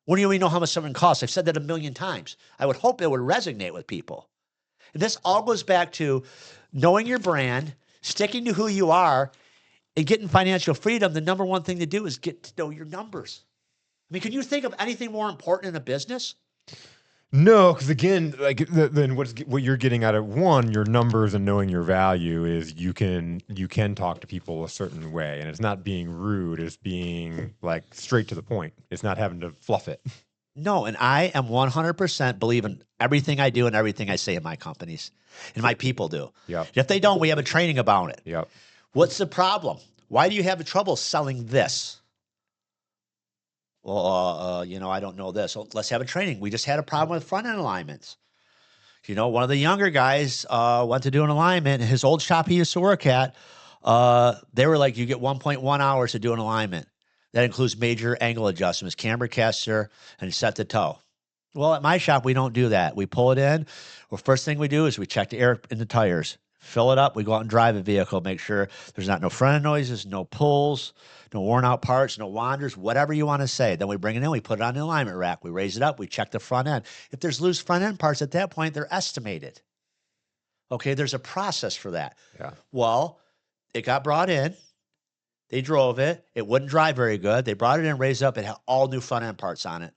when you don't even know how much something costs? I've said that a million times. I would hope it would resonate with people. And this all goes back to knowing your brand, sticking to who you are, and getting financial freedom. The number one thing to do is get to know your numbers. I mean, can you think of anything more important in a business? No, because again, then what you're getting out of your numbers and knowing your value is you can talk to people a certain way, and it's not being rude. It's being like straight to the point. It's not having to fluff it. No, and I am 100% believe in everything I do and everything I say in my companies, and my people do. Yep. If they don't, we have a training about it. Yep. What's the problem? Why do you have trouble selling this? Well, I don't know this. So let's have a training. We just had a problem with front end alignments. One of the younger guys went to do an alignment. And his old shop he used to work at, they were like, you get 1.1 hours to do an alignment. That includes major angle adjustments, camber caster, and set the toe. Well, at my shop, we don't do that. We pull it in. Well, first thing we do is we check the air in the tires, fill it up. We go out and drive a vehicle, make sure there's not no front end noises, no pulls, no worn out parts, no wanders, whatever you want to say. Then we bring it in, we put it on the alignment rack, we raise it up, we check the front end. If there's loose front end parts at that point, they're estimated. Okay, there's a process for that. Yeah. Well, it got brought in, they drove it, it wouldn't drive very good. They brought it in, raised it up, it had all new front end parts on it.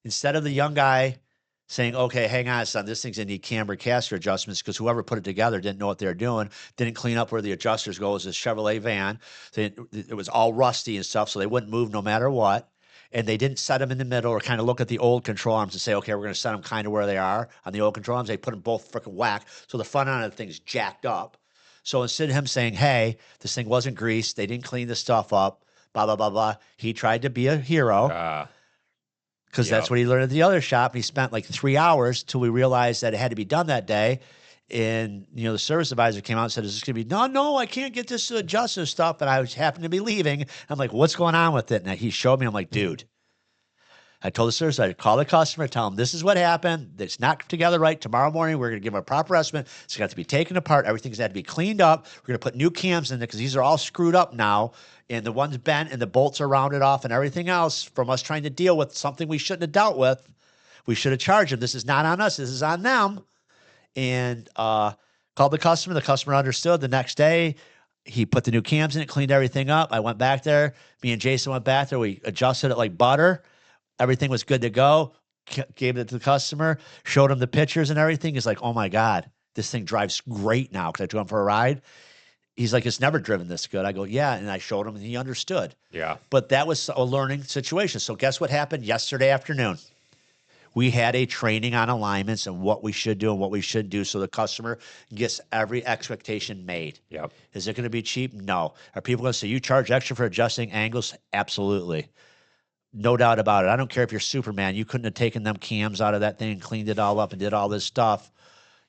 Instead of the young guy saying, okay, hang on, son, this thing's going to need camber caster adjustments because whoever put it together didn't know what they were doing, didn't clean up where the adjusters go. It was a Chevrolet van. It was all rusty and stuff, so they wouldn't move no matter what. And they didn't set them in the middle or kind of look at the old control arms and say, okay, we're going to set them kind of where they are on the old control arms. They put them both freaking whack, so the front end of the thing's jacked up. So instead of him saying, hey, this thing wasn't greased, they didn't clean the stuff up, blah, blah, blah, blah, he tried to be a hero. Because that's what he learned at the other shop. He spent like 3 hours till we realized that it had to be done that day. And, the service advisor came out and said, is this going to be, no, I can't get this to adjust this stuff. And I happened to be leaving. I'm like, what's going on with it? And he showed me. I'm like, dude, I told the service advisor, call the customer, tell him this is what happened. It's not together right. Tomorrow morning, we're going to give him a proper estimate. It's got to be taken apart. Everything's got to be cleaned up. We're going to put new cams in there because these are all screwed up now. And the one's bent and the bolts are rounded off and everything else from us trying to deal with something we shouldn't have dealt with. We should have charged them. This is not on us. This is on them. And called the customer. The customer understood. The next day, he put the new cams in it, cleaned everything up. I went back there. Me and Jason went back there. We adjusted it like butter. Everything was good to go. Gave it to the customer. Showed him the pictures and everything. He's like, oh, my God, this thing drives great now because I took him for a ride. He's like, it's never driven this good. I go, yeah. And I showed him and he understood. Yeah. But that was a learning situation. So guess what happened yesterday afternoon? We had a training on alignments and what we should do and what we should do so the customer gets every expectation made. Yep. Is it going to be cheap? No. Are people going to say, you charge extra for adjusting angles? Absolutely. No doubt about it. I don't care if you're Superman. You couldn't have taken them cams out of that thing, cleaned it all up, and did all this stuff,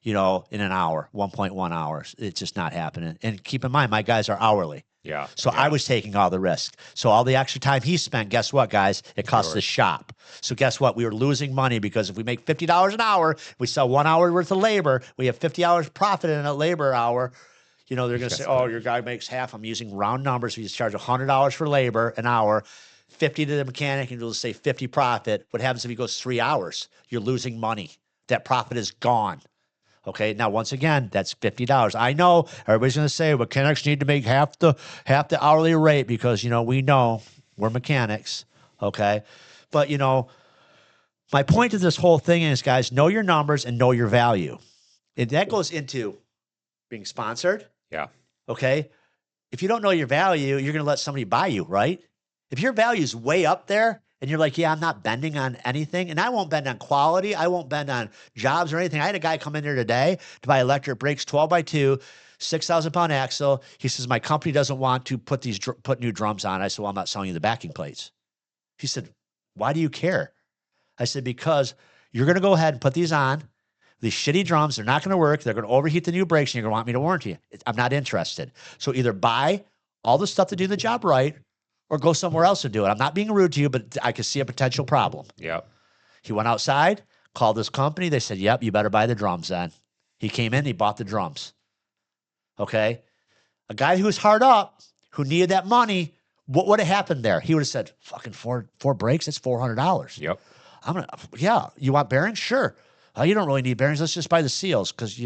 in an hour, 1.1 hours. It's just not happening. And keep in mind, my guys are hourly. Yeah. So I was taking all the risk. So all the extra time he spent, guess what, guys? It cost the shop. So guess what? We were losing money because if we make $50 an hour, we sell 1 hour worth of labor, we have $50 profit in a labor hour. They're going to say, oh, your guy makes half. I'm using round numbers. We just charge $100 for labor an hour, 50 to the mechanic, and you'll say 50 profit. What happens if he goes 3 hours? You're losing money. That profit is gone. Okay. Now, once again, that's $50. I know everybody's going to say mechanics need to make half the hourly rate because, we know we're mechanics. Okay. But, my point of this whole thing is, guys, know your numbers and know your value. And that goes into being sponsored. Yeah. Okay. If you don't know your value, you're going to let somebody buy you, right? If your value is way up there and you're like, yeah, I'm not bending on anything, and I won't bend on quality, I won't bend on jobs or anything. I had a guy come in there today to buy electric brakes, 12x2, 6,000-pound axle. He says, my company doesn't want to put new drums on. I said, well, I'm not selling you the backing plates. He said, why do you care? I said, because you're going to go ahead and put these on. These shitty drums, they're not going to work. They're going to overheat the new brakes, and you're going to want me to warranty it. I'm not interested. So either buy all the stuff to do the job right or go somewhere else and do it. I'm not being rude to you, but I could see a potential problem. Yep. He went outside, called this company. They said, yep, you better buy the drums then. He came in, he bought the drums. Okay? A guy who was hard up, who needed that money, what would have happened there? He would have said, fucking four brakes, that's $400. Yep. Yeah, you want bearings? Sure. You don't really need bearings. Let's just buy the seals because,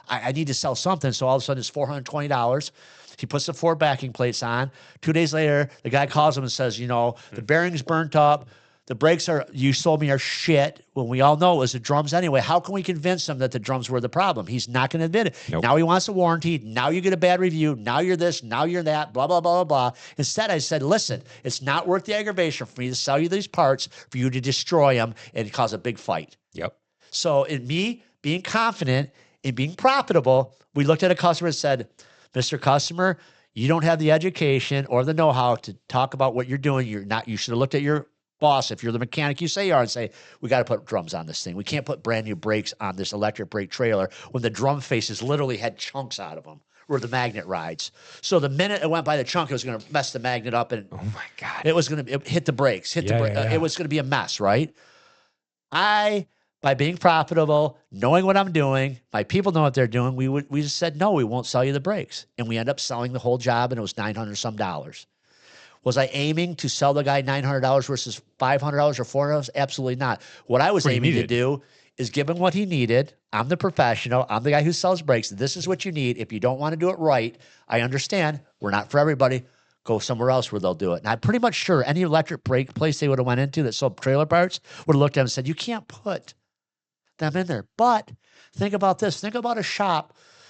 I need to sell something. So all of a sudden it's $420. He puts the 4 backing plates on. 2 days later, the guy calls him and says, the bearing's burnt up. The brakes you sold me are shit. When we all know it was the drums anyway. How can we convince him that the drums were the problem? He's not going to admit it. Nope. Now he wants a warranty. Now you get a bad review. Now you're this. Now you're that. Blah, blah, blah, blah, blah. Instead, I said, listen, it's not worth the aggravation for me to sell you these parts for you to destroy them and cause a big fight. Yep. So in me being confident in being profitable, we looked at a customer and said, Mr. Customer, you don't have the education or the know-how to talk about what you're doing. You should have looked at your boss, if you're the mechanic you say you are, and say, we got to put drums on this thing. We can't put brand new brakes on this electric brake trailer when the drum faces literally had chunks out of them where the magnet rides. So the minute it went by the chunk, it was going to mess the magnet up and oh my God, it was going to hit the brakes, It was going to be a mess, right? By being profitable, knowing what I'm doing, my people know what they're doing, we just said, no, we won't sell you the brakes. And we end up selling the whole job, and it was $900 some. Was I aiming to sell the guy $900 versus $500 or $400? Absolutely not. What I was aiming to do is give him what he needed. I'm the professional. I'm the guy who sells brakes. This is what you need. If you don't want to do it right, I understand. We're not for everybody. Go somewhere else where they'll do it. And I'm pretty much sure any electric brake place they would have went into that sold trailer parts would have looked at him and said, you can't put them in there. But think about this. Think about a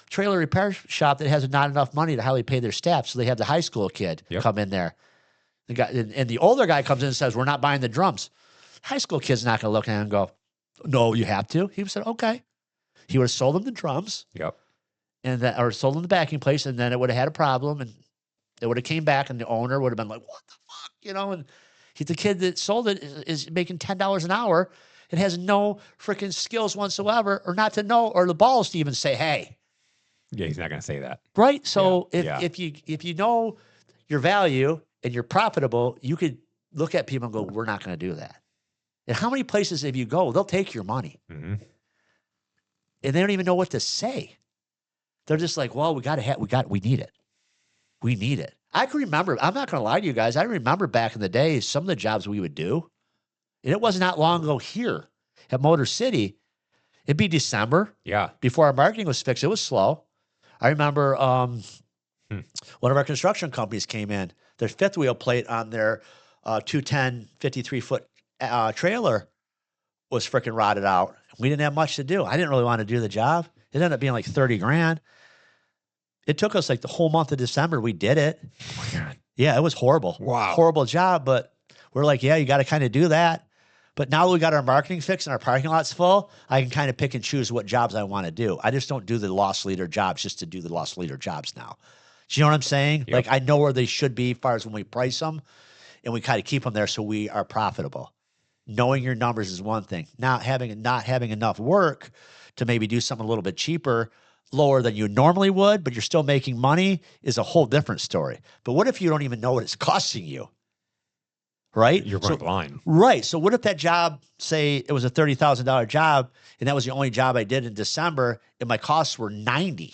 trailer repair shop that has not enough money to highly pay their staff. So they have the high school kid come in there. The guy, and the older guy comes in and says, we're not buying the drums. High school kid's not going to look at him and go, no, you have to. He would have said, okay. He would have sold them the drums. Yep. Or sold them the backing place, and then it would have had a problem, and it would have came back, and the owner would have been like, what the fuck? And the kid that sold it is making $10 an hour. It has no freaking skills whatsoever, or not to know, or the balls to even say, hey. Yeah, he's not going to say that. Right? So if you know your value and you're profitable, you could look at people and go, we're not going to do that. And how many places if you go, they'll take your money. Mm-hmm. And they don't even know what to say. They're just like, well, we need it. We need it. I can remember, I'm not going to lie to you guys. I remember back in the day, some of the jobs we would do. And it wasn't that long ago here at Motor City. It'd be December. Yeah. Before our marketing was fixed. It was slow. I remember one of our construction companies came in. Their fifth wheel plate on their 210 53-foot trailer was freaking rotted out. We didn't have much to do. I didn't really want to do the job. It ended up being like $30,000. It took us like the whole month of December. We did it. Oh my God. Yeah, it was horrible. Wow. Horrible job. But we're like, yeah, you got to kind of do that. But now that we got our marketing fixed and our parking lot's full, I can kind of pick and choose what jobs I want to do. I just don't do the loss leader jobs just to do the loss leader jobs now. Do you know what I'm saying? Yep. Like I know where they should be as far as when we price them. and we kind of keep them there so we are profitable. Knowing your numbers is one thing. Not having enough work to maybe do something a little bit cheaper, lower than you normally would, but you're still making money is a whole different story. But what if you don't even know what it's costing you? Right? You're going blind. Right. So what if that job, say it was a $30,000 job, and that was the only job I did in December, and my costs were 90?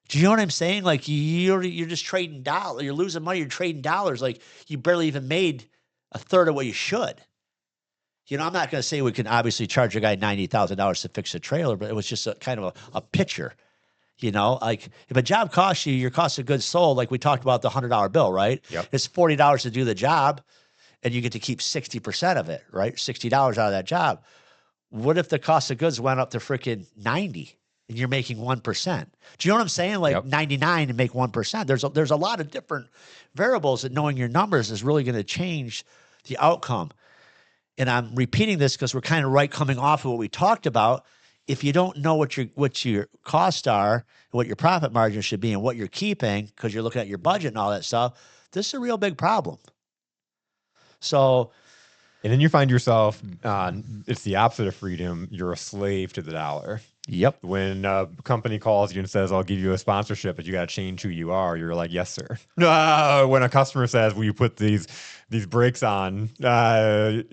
Do you know what I'm saying? Like you're just trading dollars. You're losing money. You're trading dollars. Like you barely even made a third of what you should. You know, I'm not going to say we can obviously charge a guy $90,000 to fix a trailer, but it was just a kind of a picture. You know, like if a job costs you your cost of goods sold, like we talked about the $100 bill, right? Yep. It's $40 to do the job, and you get to keep 60% of it, right? $60 out of that job. What if the cost of goods went up to freaking 90 and you're making 1%? Do you know what I'm saying? Like 99 and make 1%. There's a lot of different variables that knowing your numbers is really going to change the outcome. And I'm repeating this because we're kind of coming off of what we talked about. If you don't know what your costs are, what your profit margin should be, and what you're keeping, because you're looking at your budget and all that stuff, this is a real big problem. So, and then you find yourself, it's the opposite of freedom. You're a slave to the dollar. Yep. When a company calls you and says, I'll give you a sponsorship, but you got to change who you are, you're like, yes, sir. When a customer says, will you put these brakes on,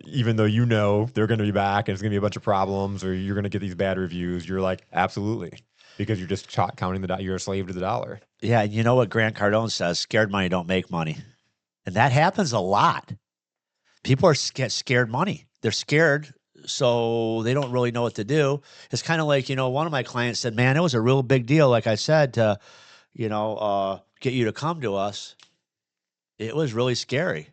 even though you know they're going to be back and it's going to be a bunch of problems or you're going to get these bad reviews, you're like, absolutely. Because you're just counting the dollar. You're a slave to the dollar. Yeah. And you know what Grant Cardone says? Scared money don't make money. And that happens a lot. People are scared money. They're scared, so they don't really know what to do. It's kind of like, one of my clients said, man, it was a real big deal, like I said, to, get you to come to us. It was really scary.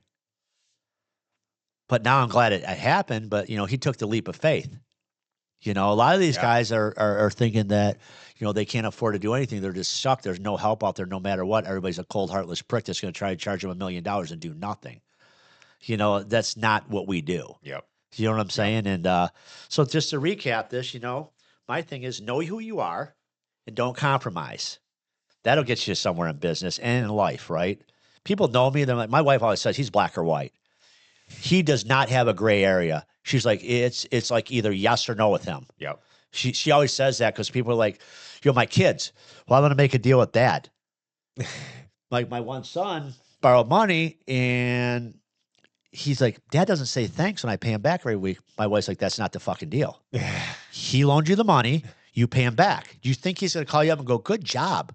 But now I'm glad it happened, but, he took the leap of faith. A lot of these guys are thinking that, they can't afford to do anything. They're just stuck. There's no help out there no matter what. Everybody's a cold, heartless prick that's going to try to charge them $1 million and do nothing. That's not what we do. Yep. You know what I'm saying? And so just to recap this, my thing is know who you are and don't compromise. That'll get you somewhere in business and in life, right? People know me. They're like, my wife always says he's black or white. He does not have a gray area. She's like, it's like either yes or no with him. Yep. She always says that because people are like, my kids, well, I'm going to make a deal with dad. Like my one son borrowed money and he's like, Dad doesn't say thanks when I pay him back every week. My wife's like, that's not the fucking deal. He loaned you the money. You pay him back. Do you think he's going to call you up and go, good job?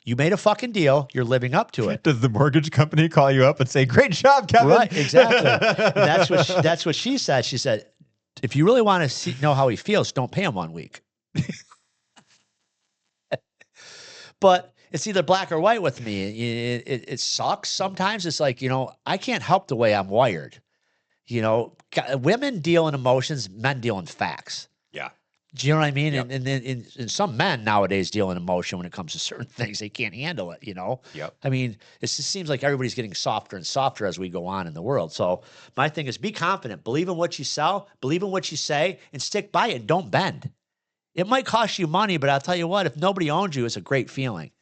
You made a fucking deal. You're living up to it. Does the mortgage company call you up and say, great job, Kevin? Right, exactly. That's what she said. She said, if you really want to know how he feels, don't pay him 1 week. But it's either black or white with me. It sucks. Sometimes it's like, I can't help the way I'm wired. Women deal in emotions, men deal in facts. Yeah. Do you know what I mean? Yep. And some men nowadays deal in emotion when it comes to certain things. They can't handle it, Yep. I mean, it just seems like everybody's getting softer and softer as we go on in the world. So my thing is be confident, believe in what you sell, believe in what you say, and stick by it. Don't bend. It might cost you money, but I'll tell you what, if nobody owns you, it's a great feeling.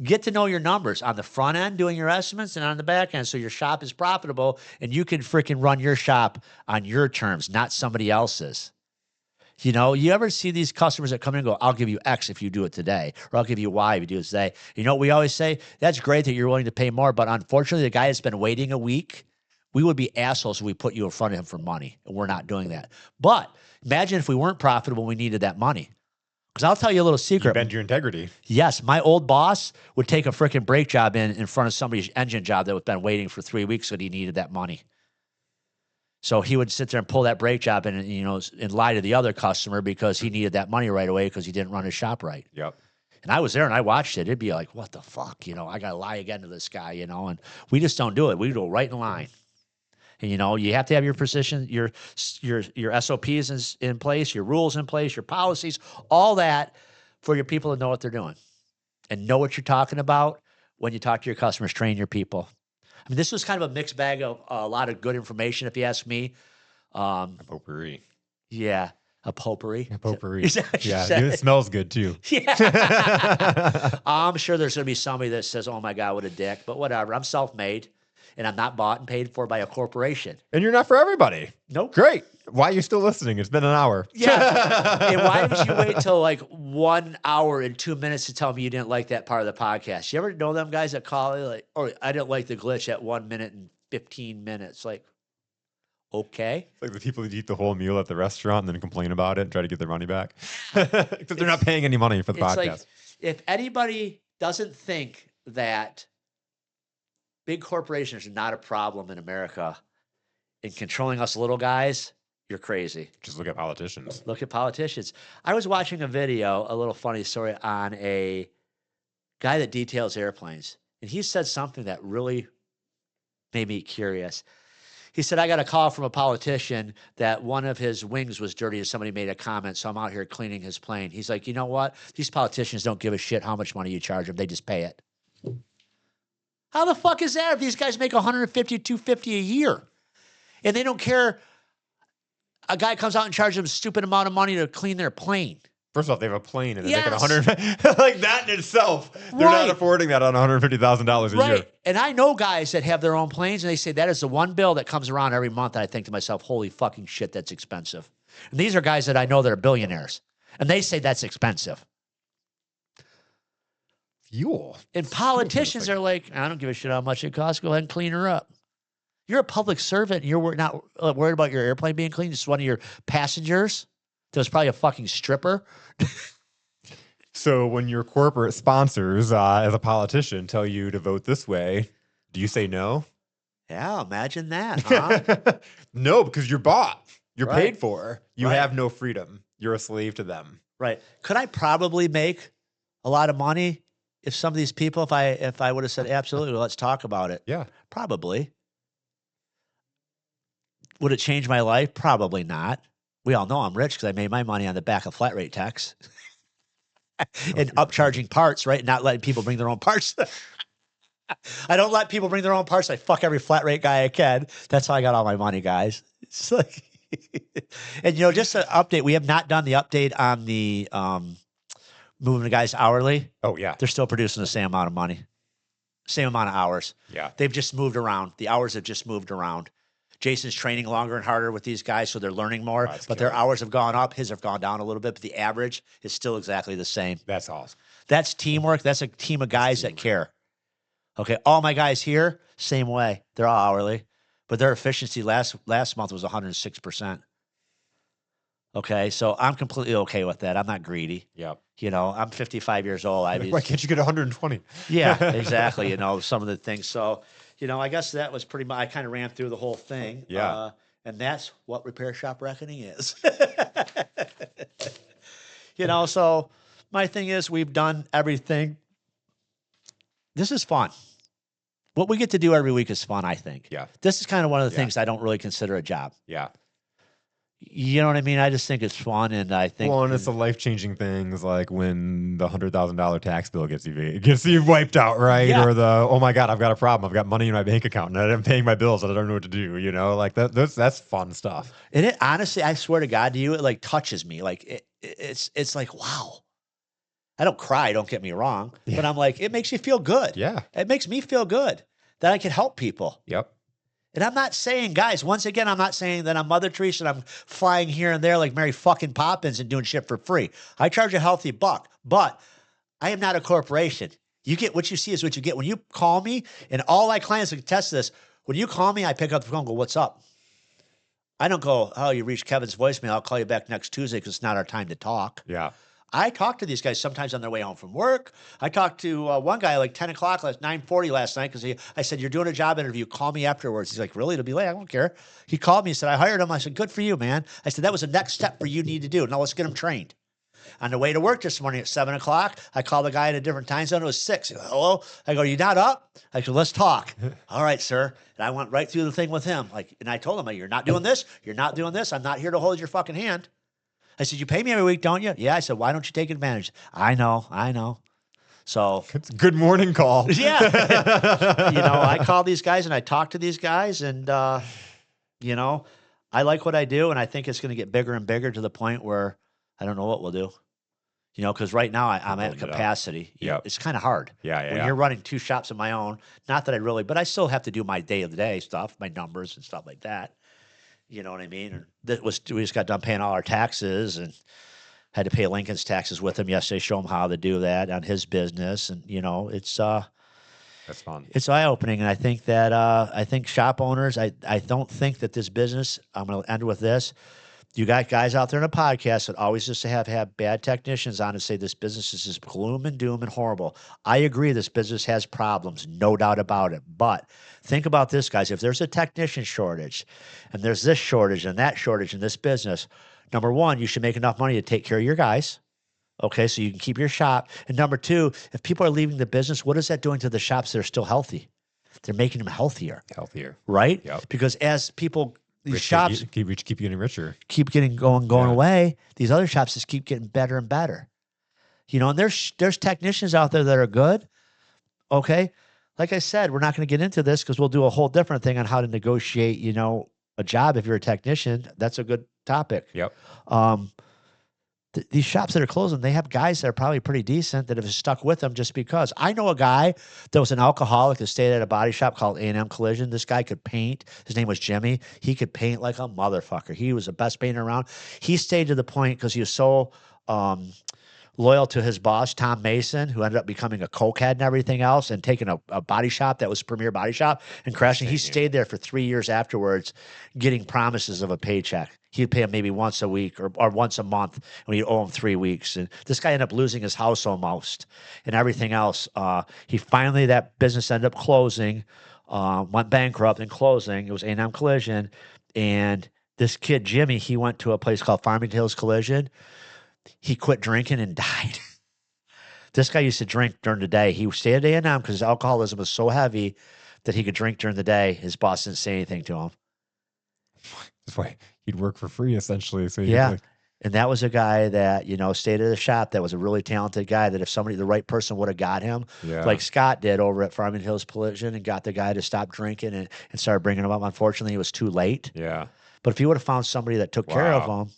Get to know your numbers on the front end, doing your estimates, and on the back end, so your shop is profitable and you can freaking run your shop on your terms, not somebody else's. You ever see these customers that come in and go, I'll give you X if you do it today, or I'll give you Y if you do it today. You know what we always say? That's great that you're willing to pay more, but unfortunately, the guy that's been waiting a week, we would be assholes if we put you in front of him for money, and we're not doing that. But imagine if we weren't profitable, we needed that money. Because I'll tell you a little secret. You bend your integrity. Yes, my old boss would take a freaking brake job in front of somebody's engine job that was been waiting for 3 weeks because he needed that money. So he would sit there and pull that brake job in, and lie to the other customer because he needed that money right away because he didn't run his shop right. Yep. And I was there and I watched it. It'd be like, what the fuck? I got to lie again to this guy, and we just don't do it. We go right in line. And, you have to have your position, your SOPs in place, your rules in place, your policies, all that for your people to know what they're doing and know what you're talking about when you talk to your customers, train your people. I mean, this was kind of a mixed bag of a lot of good information, if you ask me. A potpourri. Yeah, a potpourri. A potpourri. Yeah, it smells good too. Yeah. I'm sure there's going to be somebody that says, oh my God, what a dick, but whatever. I'm self-made. and I'm not bought and paid for by a corporation. And you're not for everybody. Nope. Great. Why are you still listening? It's been an hour. Yeah. And why did you wait till like 1 hour and 2 minutes to tell me you didn't like that part of the podcast? You ever know them guys that call like, oh, I didn't like the glitch at 1 minute and 15 minutes. Like, okay. It's like the people that eat the whole meal at the restaurant and then complain about it and try to get their money back. Except they're not paying any money for the podcast. Like, if anybody doesn't think that big corporations are not a problem in America in controlling us little guys, you're crazy. Just look at politicians. Look at politicians. I was watching a video, a little funny story on a guy that details airplanes. And he said something that really made me curious. He said, I got a call from a politician that one of his wings was dirty and somebody made a comment, so I'm out here cleaning his plane. He's like, you know what? These politicians don't give a shit how much money you charge them. They just pay it. How the fuck is that if these guys make $150, $250 a year? And they don't care. A guy comes out and charges them a stupid amount of money to clean their plane. First off, they have a plane and they Yes. make it 100. Like that in itself, they're Right. not affording that on $150,000 a year. And I know guys that have their own planes and they say that is the one bill that comes around every month. And I think to myself, holy fucking shit, that's expensive. And these are guys that I know that are billionaires. And they say that's expensive. Fuel. And politicians are like, I don't give a shit how much it costs. Go ahead and clean her up. You're a public servant and you're not worried about your airplane being cleaned. It's one of your passengers. That was probably a fucking stripper. So when your corporate sponsors, as a politician, tell you to vote this way, do you say no? Yeah, imagine that, huh? No, because you're bought. You're Right. paid for. You Right. have no freedom. You're a slave to them. Right. Could I probably make a lot of money if some of these people, if I would have said, absolutely, let's talk about it? Yeah. Probably. Would it change my life? Probably not. We all know I'm rich because I made my money on the back of flat rate tax and upcharging parts, right? Not letting people bring their own parts. I don't let people bring their own parts. I fuck every flat rate guy I can. That's how I got all my money, guys. It's like, and just an update. We have not done the update on the moving the guys hourly. Oh, yeah. They're still producing the same amount of money, same amount of hours. Yeah. They've just moved around. The hours have just moved around. Jason's training longer and harder with these guys, so they're learning more. That's but their killer. hours have gone up. His have gone down a little bit, but the average is still exactly the same. That's awesome. That's teamwork. That's a team of guys that care. Okay, all my guys here, same way. They're all hourly, but their efficiency last month was 106%. Okay, so I'm completely okay with that. I'm not greedy. Yep. I'm 55 years old. Why can't you get 120? Yeah, exactly. Some of the things. So, I guess that was pretty much, I kind of ran through the whole thing. Yeah. And that's what Repair Shop Reckoning is. So my thing is we've done everything. This is fun. What we get to do every week is fun, I think. Yeah. This is kind of one of the Yeah. things I don't really consider a job. Yeah. You know what I mean? I just think it's fun, and I think Well, and it's the life-changing things like when the $100,000 tax bill gets you wiped out, right? Yeah. Or oh my God, I've got a problem. I've got money in my bank account and I'm paying my bills and I don't know what to do. Like that's fun stuff. And it honestly, I swear to God to you, it like touches me. Like it's like, wow. I don't cry, don't get me wrong, but I'm like, it makes you feel good. Yeah. It makes me feel good that I can help people. Yep. And I'm not saying, guys, once again, I'm not saying that I'm Mother Teresa and I'm flying here and there like Mary fucking Poppins and doing shit for free. I charge a healthy buck, but I am not a corporation. You get what you see is what you get. When you call me, and all my clients can attest to this, when you call me, I pick up the phone and go, what's up? I don't go, oh, you reached Kevin's voicemail. I'll call you back next Tuesday because it's not our time to talk. Yeah. I talk to these guys sometimes on their way home from work. I talked to one guy like 10 o'clock, 9:40 last night because I said, you're doing a job interview. Call me afterwards. He's like, really? It'll be late. I don't care. He called me and said, I hired him. I said, good for you, man. I said, that was the next step for you need to do. Now let's get him trained. On the way to work this morning at 7 o'clock, I called the guy in a different time zone. It was 6. He goes, hello? I go, you not up? I go, let's talk. All right, sir. And I went right through the thing with him. And I told him, you're not doing this. You're not doing this. I'm not here to hold your fucking hand. I said, you pay me every week, don't you? Yeah. I said, why don't you take advantage? I know. So it's a good morning call. Yeah. I call these guys and I talk to these guys and, I like what I do and I think it's going to get bigger and bigger to the point where I don't know what we'll do. Because right now I'm at building it up. capacity. Yep. It's kind of hard. Yeah. When you're running 2 shops of my own, not that I really, but I still have to do my day-to-day stuff, my numbers and stuff like that. You know what I mean? And we just got done paying all our taxes and had to pay Lincoln's taxes with him yesterday, show him how to do that on his business. And, That's fun. it's eye-opening. And I think that, I think shop owners, I don't think that this business, I'm going to end with this. You got guys out there in a podcast that always just have bad technicians on and say this business is just gloom and doom and horrible. I agree this business has problems, no doubt about it. But think about this, guys. If there's a technician shortage and there's this shortage and that shortage in this business, number one, you should make enough money to take care of your guys. Okay, so you can keep your shop. And number two, if people are leaving the business, what is that doing to the shops that are still healthy? They're making them healthier. Right? Yep. Because as people... These shops keep getting richer. Keep getting going away. These other shops just keep getting better and better. And there's technicians out there that are good. Okay. Like I said, we're not going to get into this because we'll do a whole different thing on how to negotiate, a job if you're a technician. That's a good topic. Yep. These shops that are closing, they have guys that are probably pretty decent that have stuck with them just because. I know a guy that was an alcoholic that stayed at a body shop called A&M Collision. This guy could paint. His name was Jimmy. He could paint like a motherfucker. He was the best painter around. He stayed to the point because he was so loyal to his boss, Tom Mason, who ended up becoming a cokehead and everything else and taking a body shop that was Premier Body Shop and crashing. He stayed there for 3 years afterwards, getting promises of a paycheck. He'd pay him maybe once a week or once a month, and he'd owe him 3 weeks. And this guy ended up losing his house almost and everything else. That business ended up closing, went bankrupt and closing. It was A&M Collision. And this kid, Jimmy, he went to a place called Farmington Hills Collision. He quit drinking and died. This guy used to drink during the day. He stayed at A&M because his alcoholism was so heavy that he could drink during the day. His boss didn't say anything to him. That's why he'd work for free, essentially. So and that was a guy that, stayed at a shop that was a really talented guy that if the right person would have got him, like Scott did over at Farmington Hills Collision and got the guy to stop drinking and started bringing him up. Unfortunately, it was too late. Yeah. But if he would have found somebody that took care of him,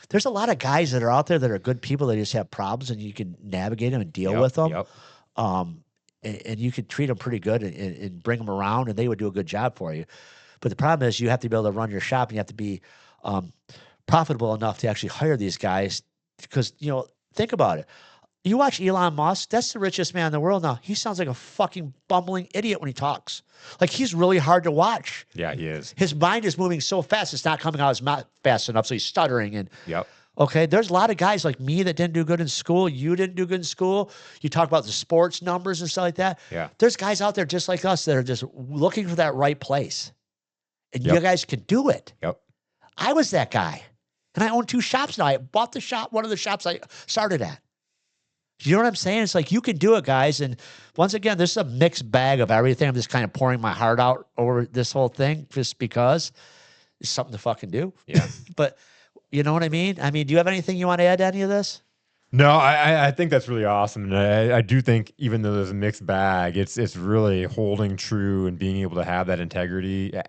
there's a lot of guys that are out there that are good people that just have problems and you can navigate them and deal with them. Yep. And you could treat them pretty good and bring them around and they would do a good job for you. But the problem is you have to be able to run your shop and you have to be profitable enough to actually hire these guys because, think about it. You watch Elon Musk, that's the richest man in the world now. He sounds like a fucking bumbling idiot when he talks. Like he's really hard to watch. Yeah, he is. His mind is moving so fast, it's not coming out his mouth fast enough, so he's stuttering. And yep. Okay, there's a lot of guys like me that didn't do good in school. You didn't do good in school. You talk about the sports numbers and stuff like that. Yeah. There's guys out there just like us that are just looking for that right place. And you guys can do it. Yep. I was that guy. And I own 2 shops now. I bought the shop, one of the shops I started at. You know what I'm saying? It's like you can do it, guys. And once again, this is a mixed bag of everything. I'm just kind of pouring my heart out over this whole thing just because it's something to fucking do. Yeah. But you know what I mean? I mean, do you have anything you want to add to any of this? No, I think that's really awesome. And I do think even though there's a mixed bag, it's really holding true and being able to have that integrity,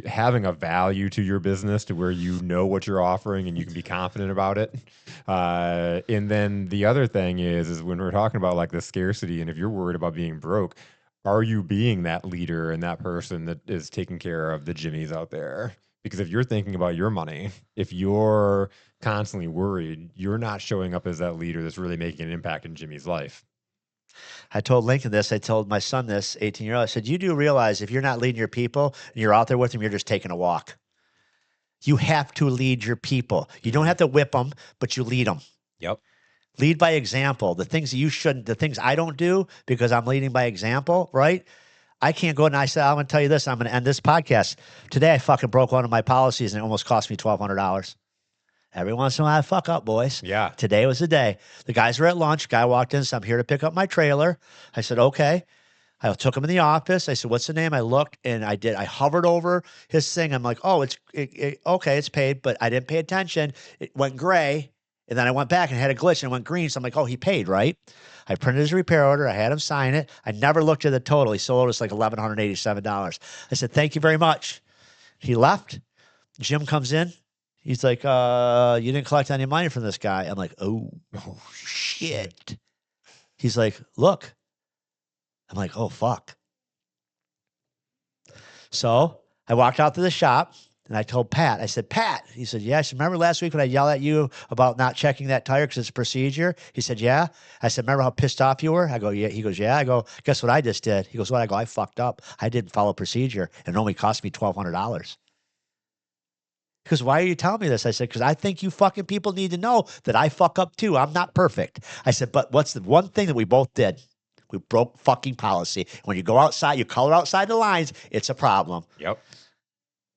having a value to your business to where you know what you're offering and you can be confident about it. And then the other thing is when we're talking about like the scarcity and if you're worried about being broke, are you being that leader and that person that is taking care of the Jimmies out there? Because if you're thinking about your money, if you're constantly worried, you're not showing up as that leader that's really making an impact in Jimmy's life. I told Lincoln this. I told my son this, 18-year-old. I said, you do realize if you're not leading your people and you're out there with them, you're just taking a walk. You have to lead your people. You don't have to whip them, but you lead them. Yep. Lead by example. The things that you shouldn't, the things I don't do because I'm leading by example, right? I can't go and I said, I'm going to tell you this. I'm going to end this podcast. Today, I fucking broke one of my policies and it almost cost me $1,200. Every once in a while, I fuck up, boys. Yeah. Today was the day. The guys were at lunch. Guy walked in, said, I'm here to pick up my trailer. I said, okay. I took him in the office. I said, what's the name? I looked and I hovered over his thing. I'm like, oh, okay, it's paid, but I didn't pay attention. It went gray. And then I went back and had a glitch and it went green. So I'm like, oh, he paid, right? I printed his repair order. I had him sign it. I never looked at the total. He sold us like $1,187. I said, thank you very much. He left. Jim comes in. He's like, you didn't collect any money from this guy. I'm like, oh, shit. He's like, look. I'm like, oh, fuck. So I walked out to the shop and I told Pat, I said, Pat, he said, yeah. I said, remember last week when I yelled at you about not checking that tire because it's a procedure? He said, yeah. I said, remember how pissed off you were? I go, yeah. He goes, yeah. I go, guess what I just did? He goes, what? I go, I fucked up. I didn't follow procedure and it only cost me $1,200. Because why are you telling me this? I said, because I think you fucking people need to know that I fuck up too. I'm not perfect. I said, but what's the one thing that we both did? We broke fucking policy. When you go outside, you color outside the lines, it's a problem. Yep.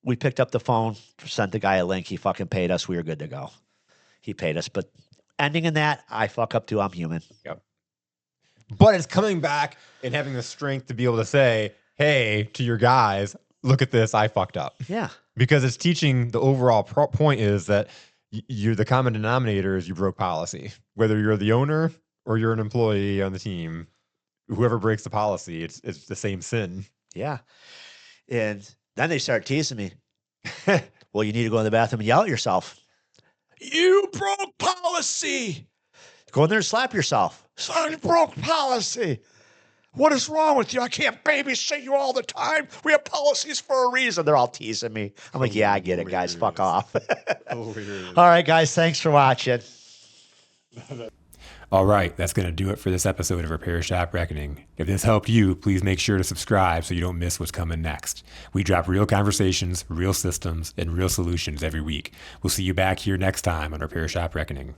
We picked up the phone, sent the guy a link. He fucking paid us. We were good to go. He paid us. But ending in that, I fuck up too. I'm human. Yep. But it's coming back and having the strength to be able to say, hey, to your guys, look at this. I fucked up. Yeah. Because it's teaching the overall point is that you're the common denominator is you broke policy. Whether you're the owner or you're an employee on the team, whoever breaks the policy, it's the same sin. Yeah. And then they start teasing me. Well, you need to go in the bathroom and yell at yourself. You broke policy. Go in there and slap yourself. Son, you broke policy. What is wrong with you? I can't babysit you all the time. We have policies for a reason. They're all teasing me. I'm like, yeah, I get it, guys. Fuck off. All right, guys. Thanks for watching. All right, that's going to do it for this episode of Repair Shop Reckoning. If this helped you, please make sure to subscribe so you don't miss what's coming next. We drop real conversations, real systems, and real solutions every week. We'll see you back here next time on Repair Shop Reckoning.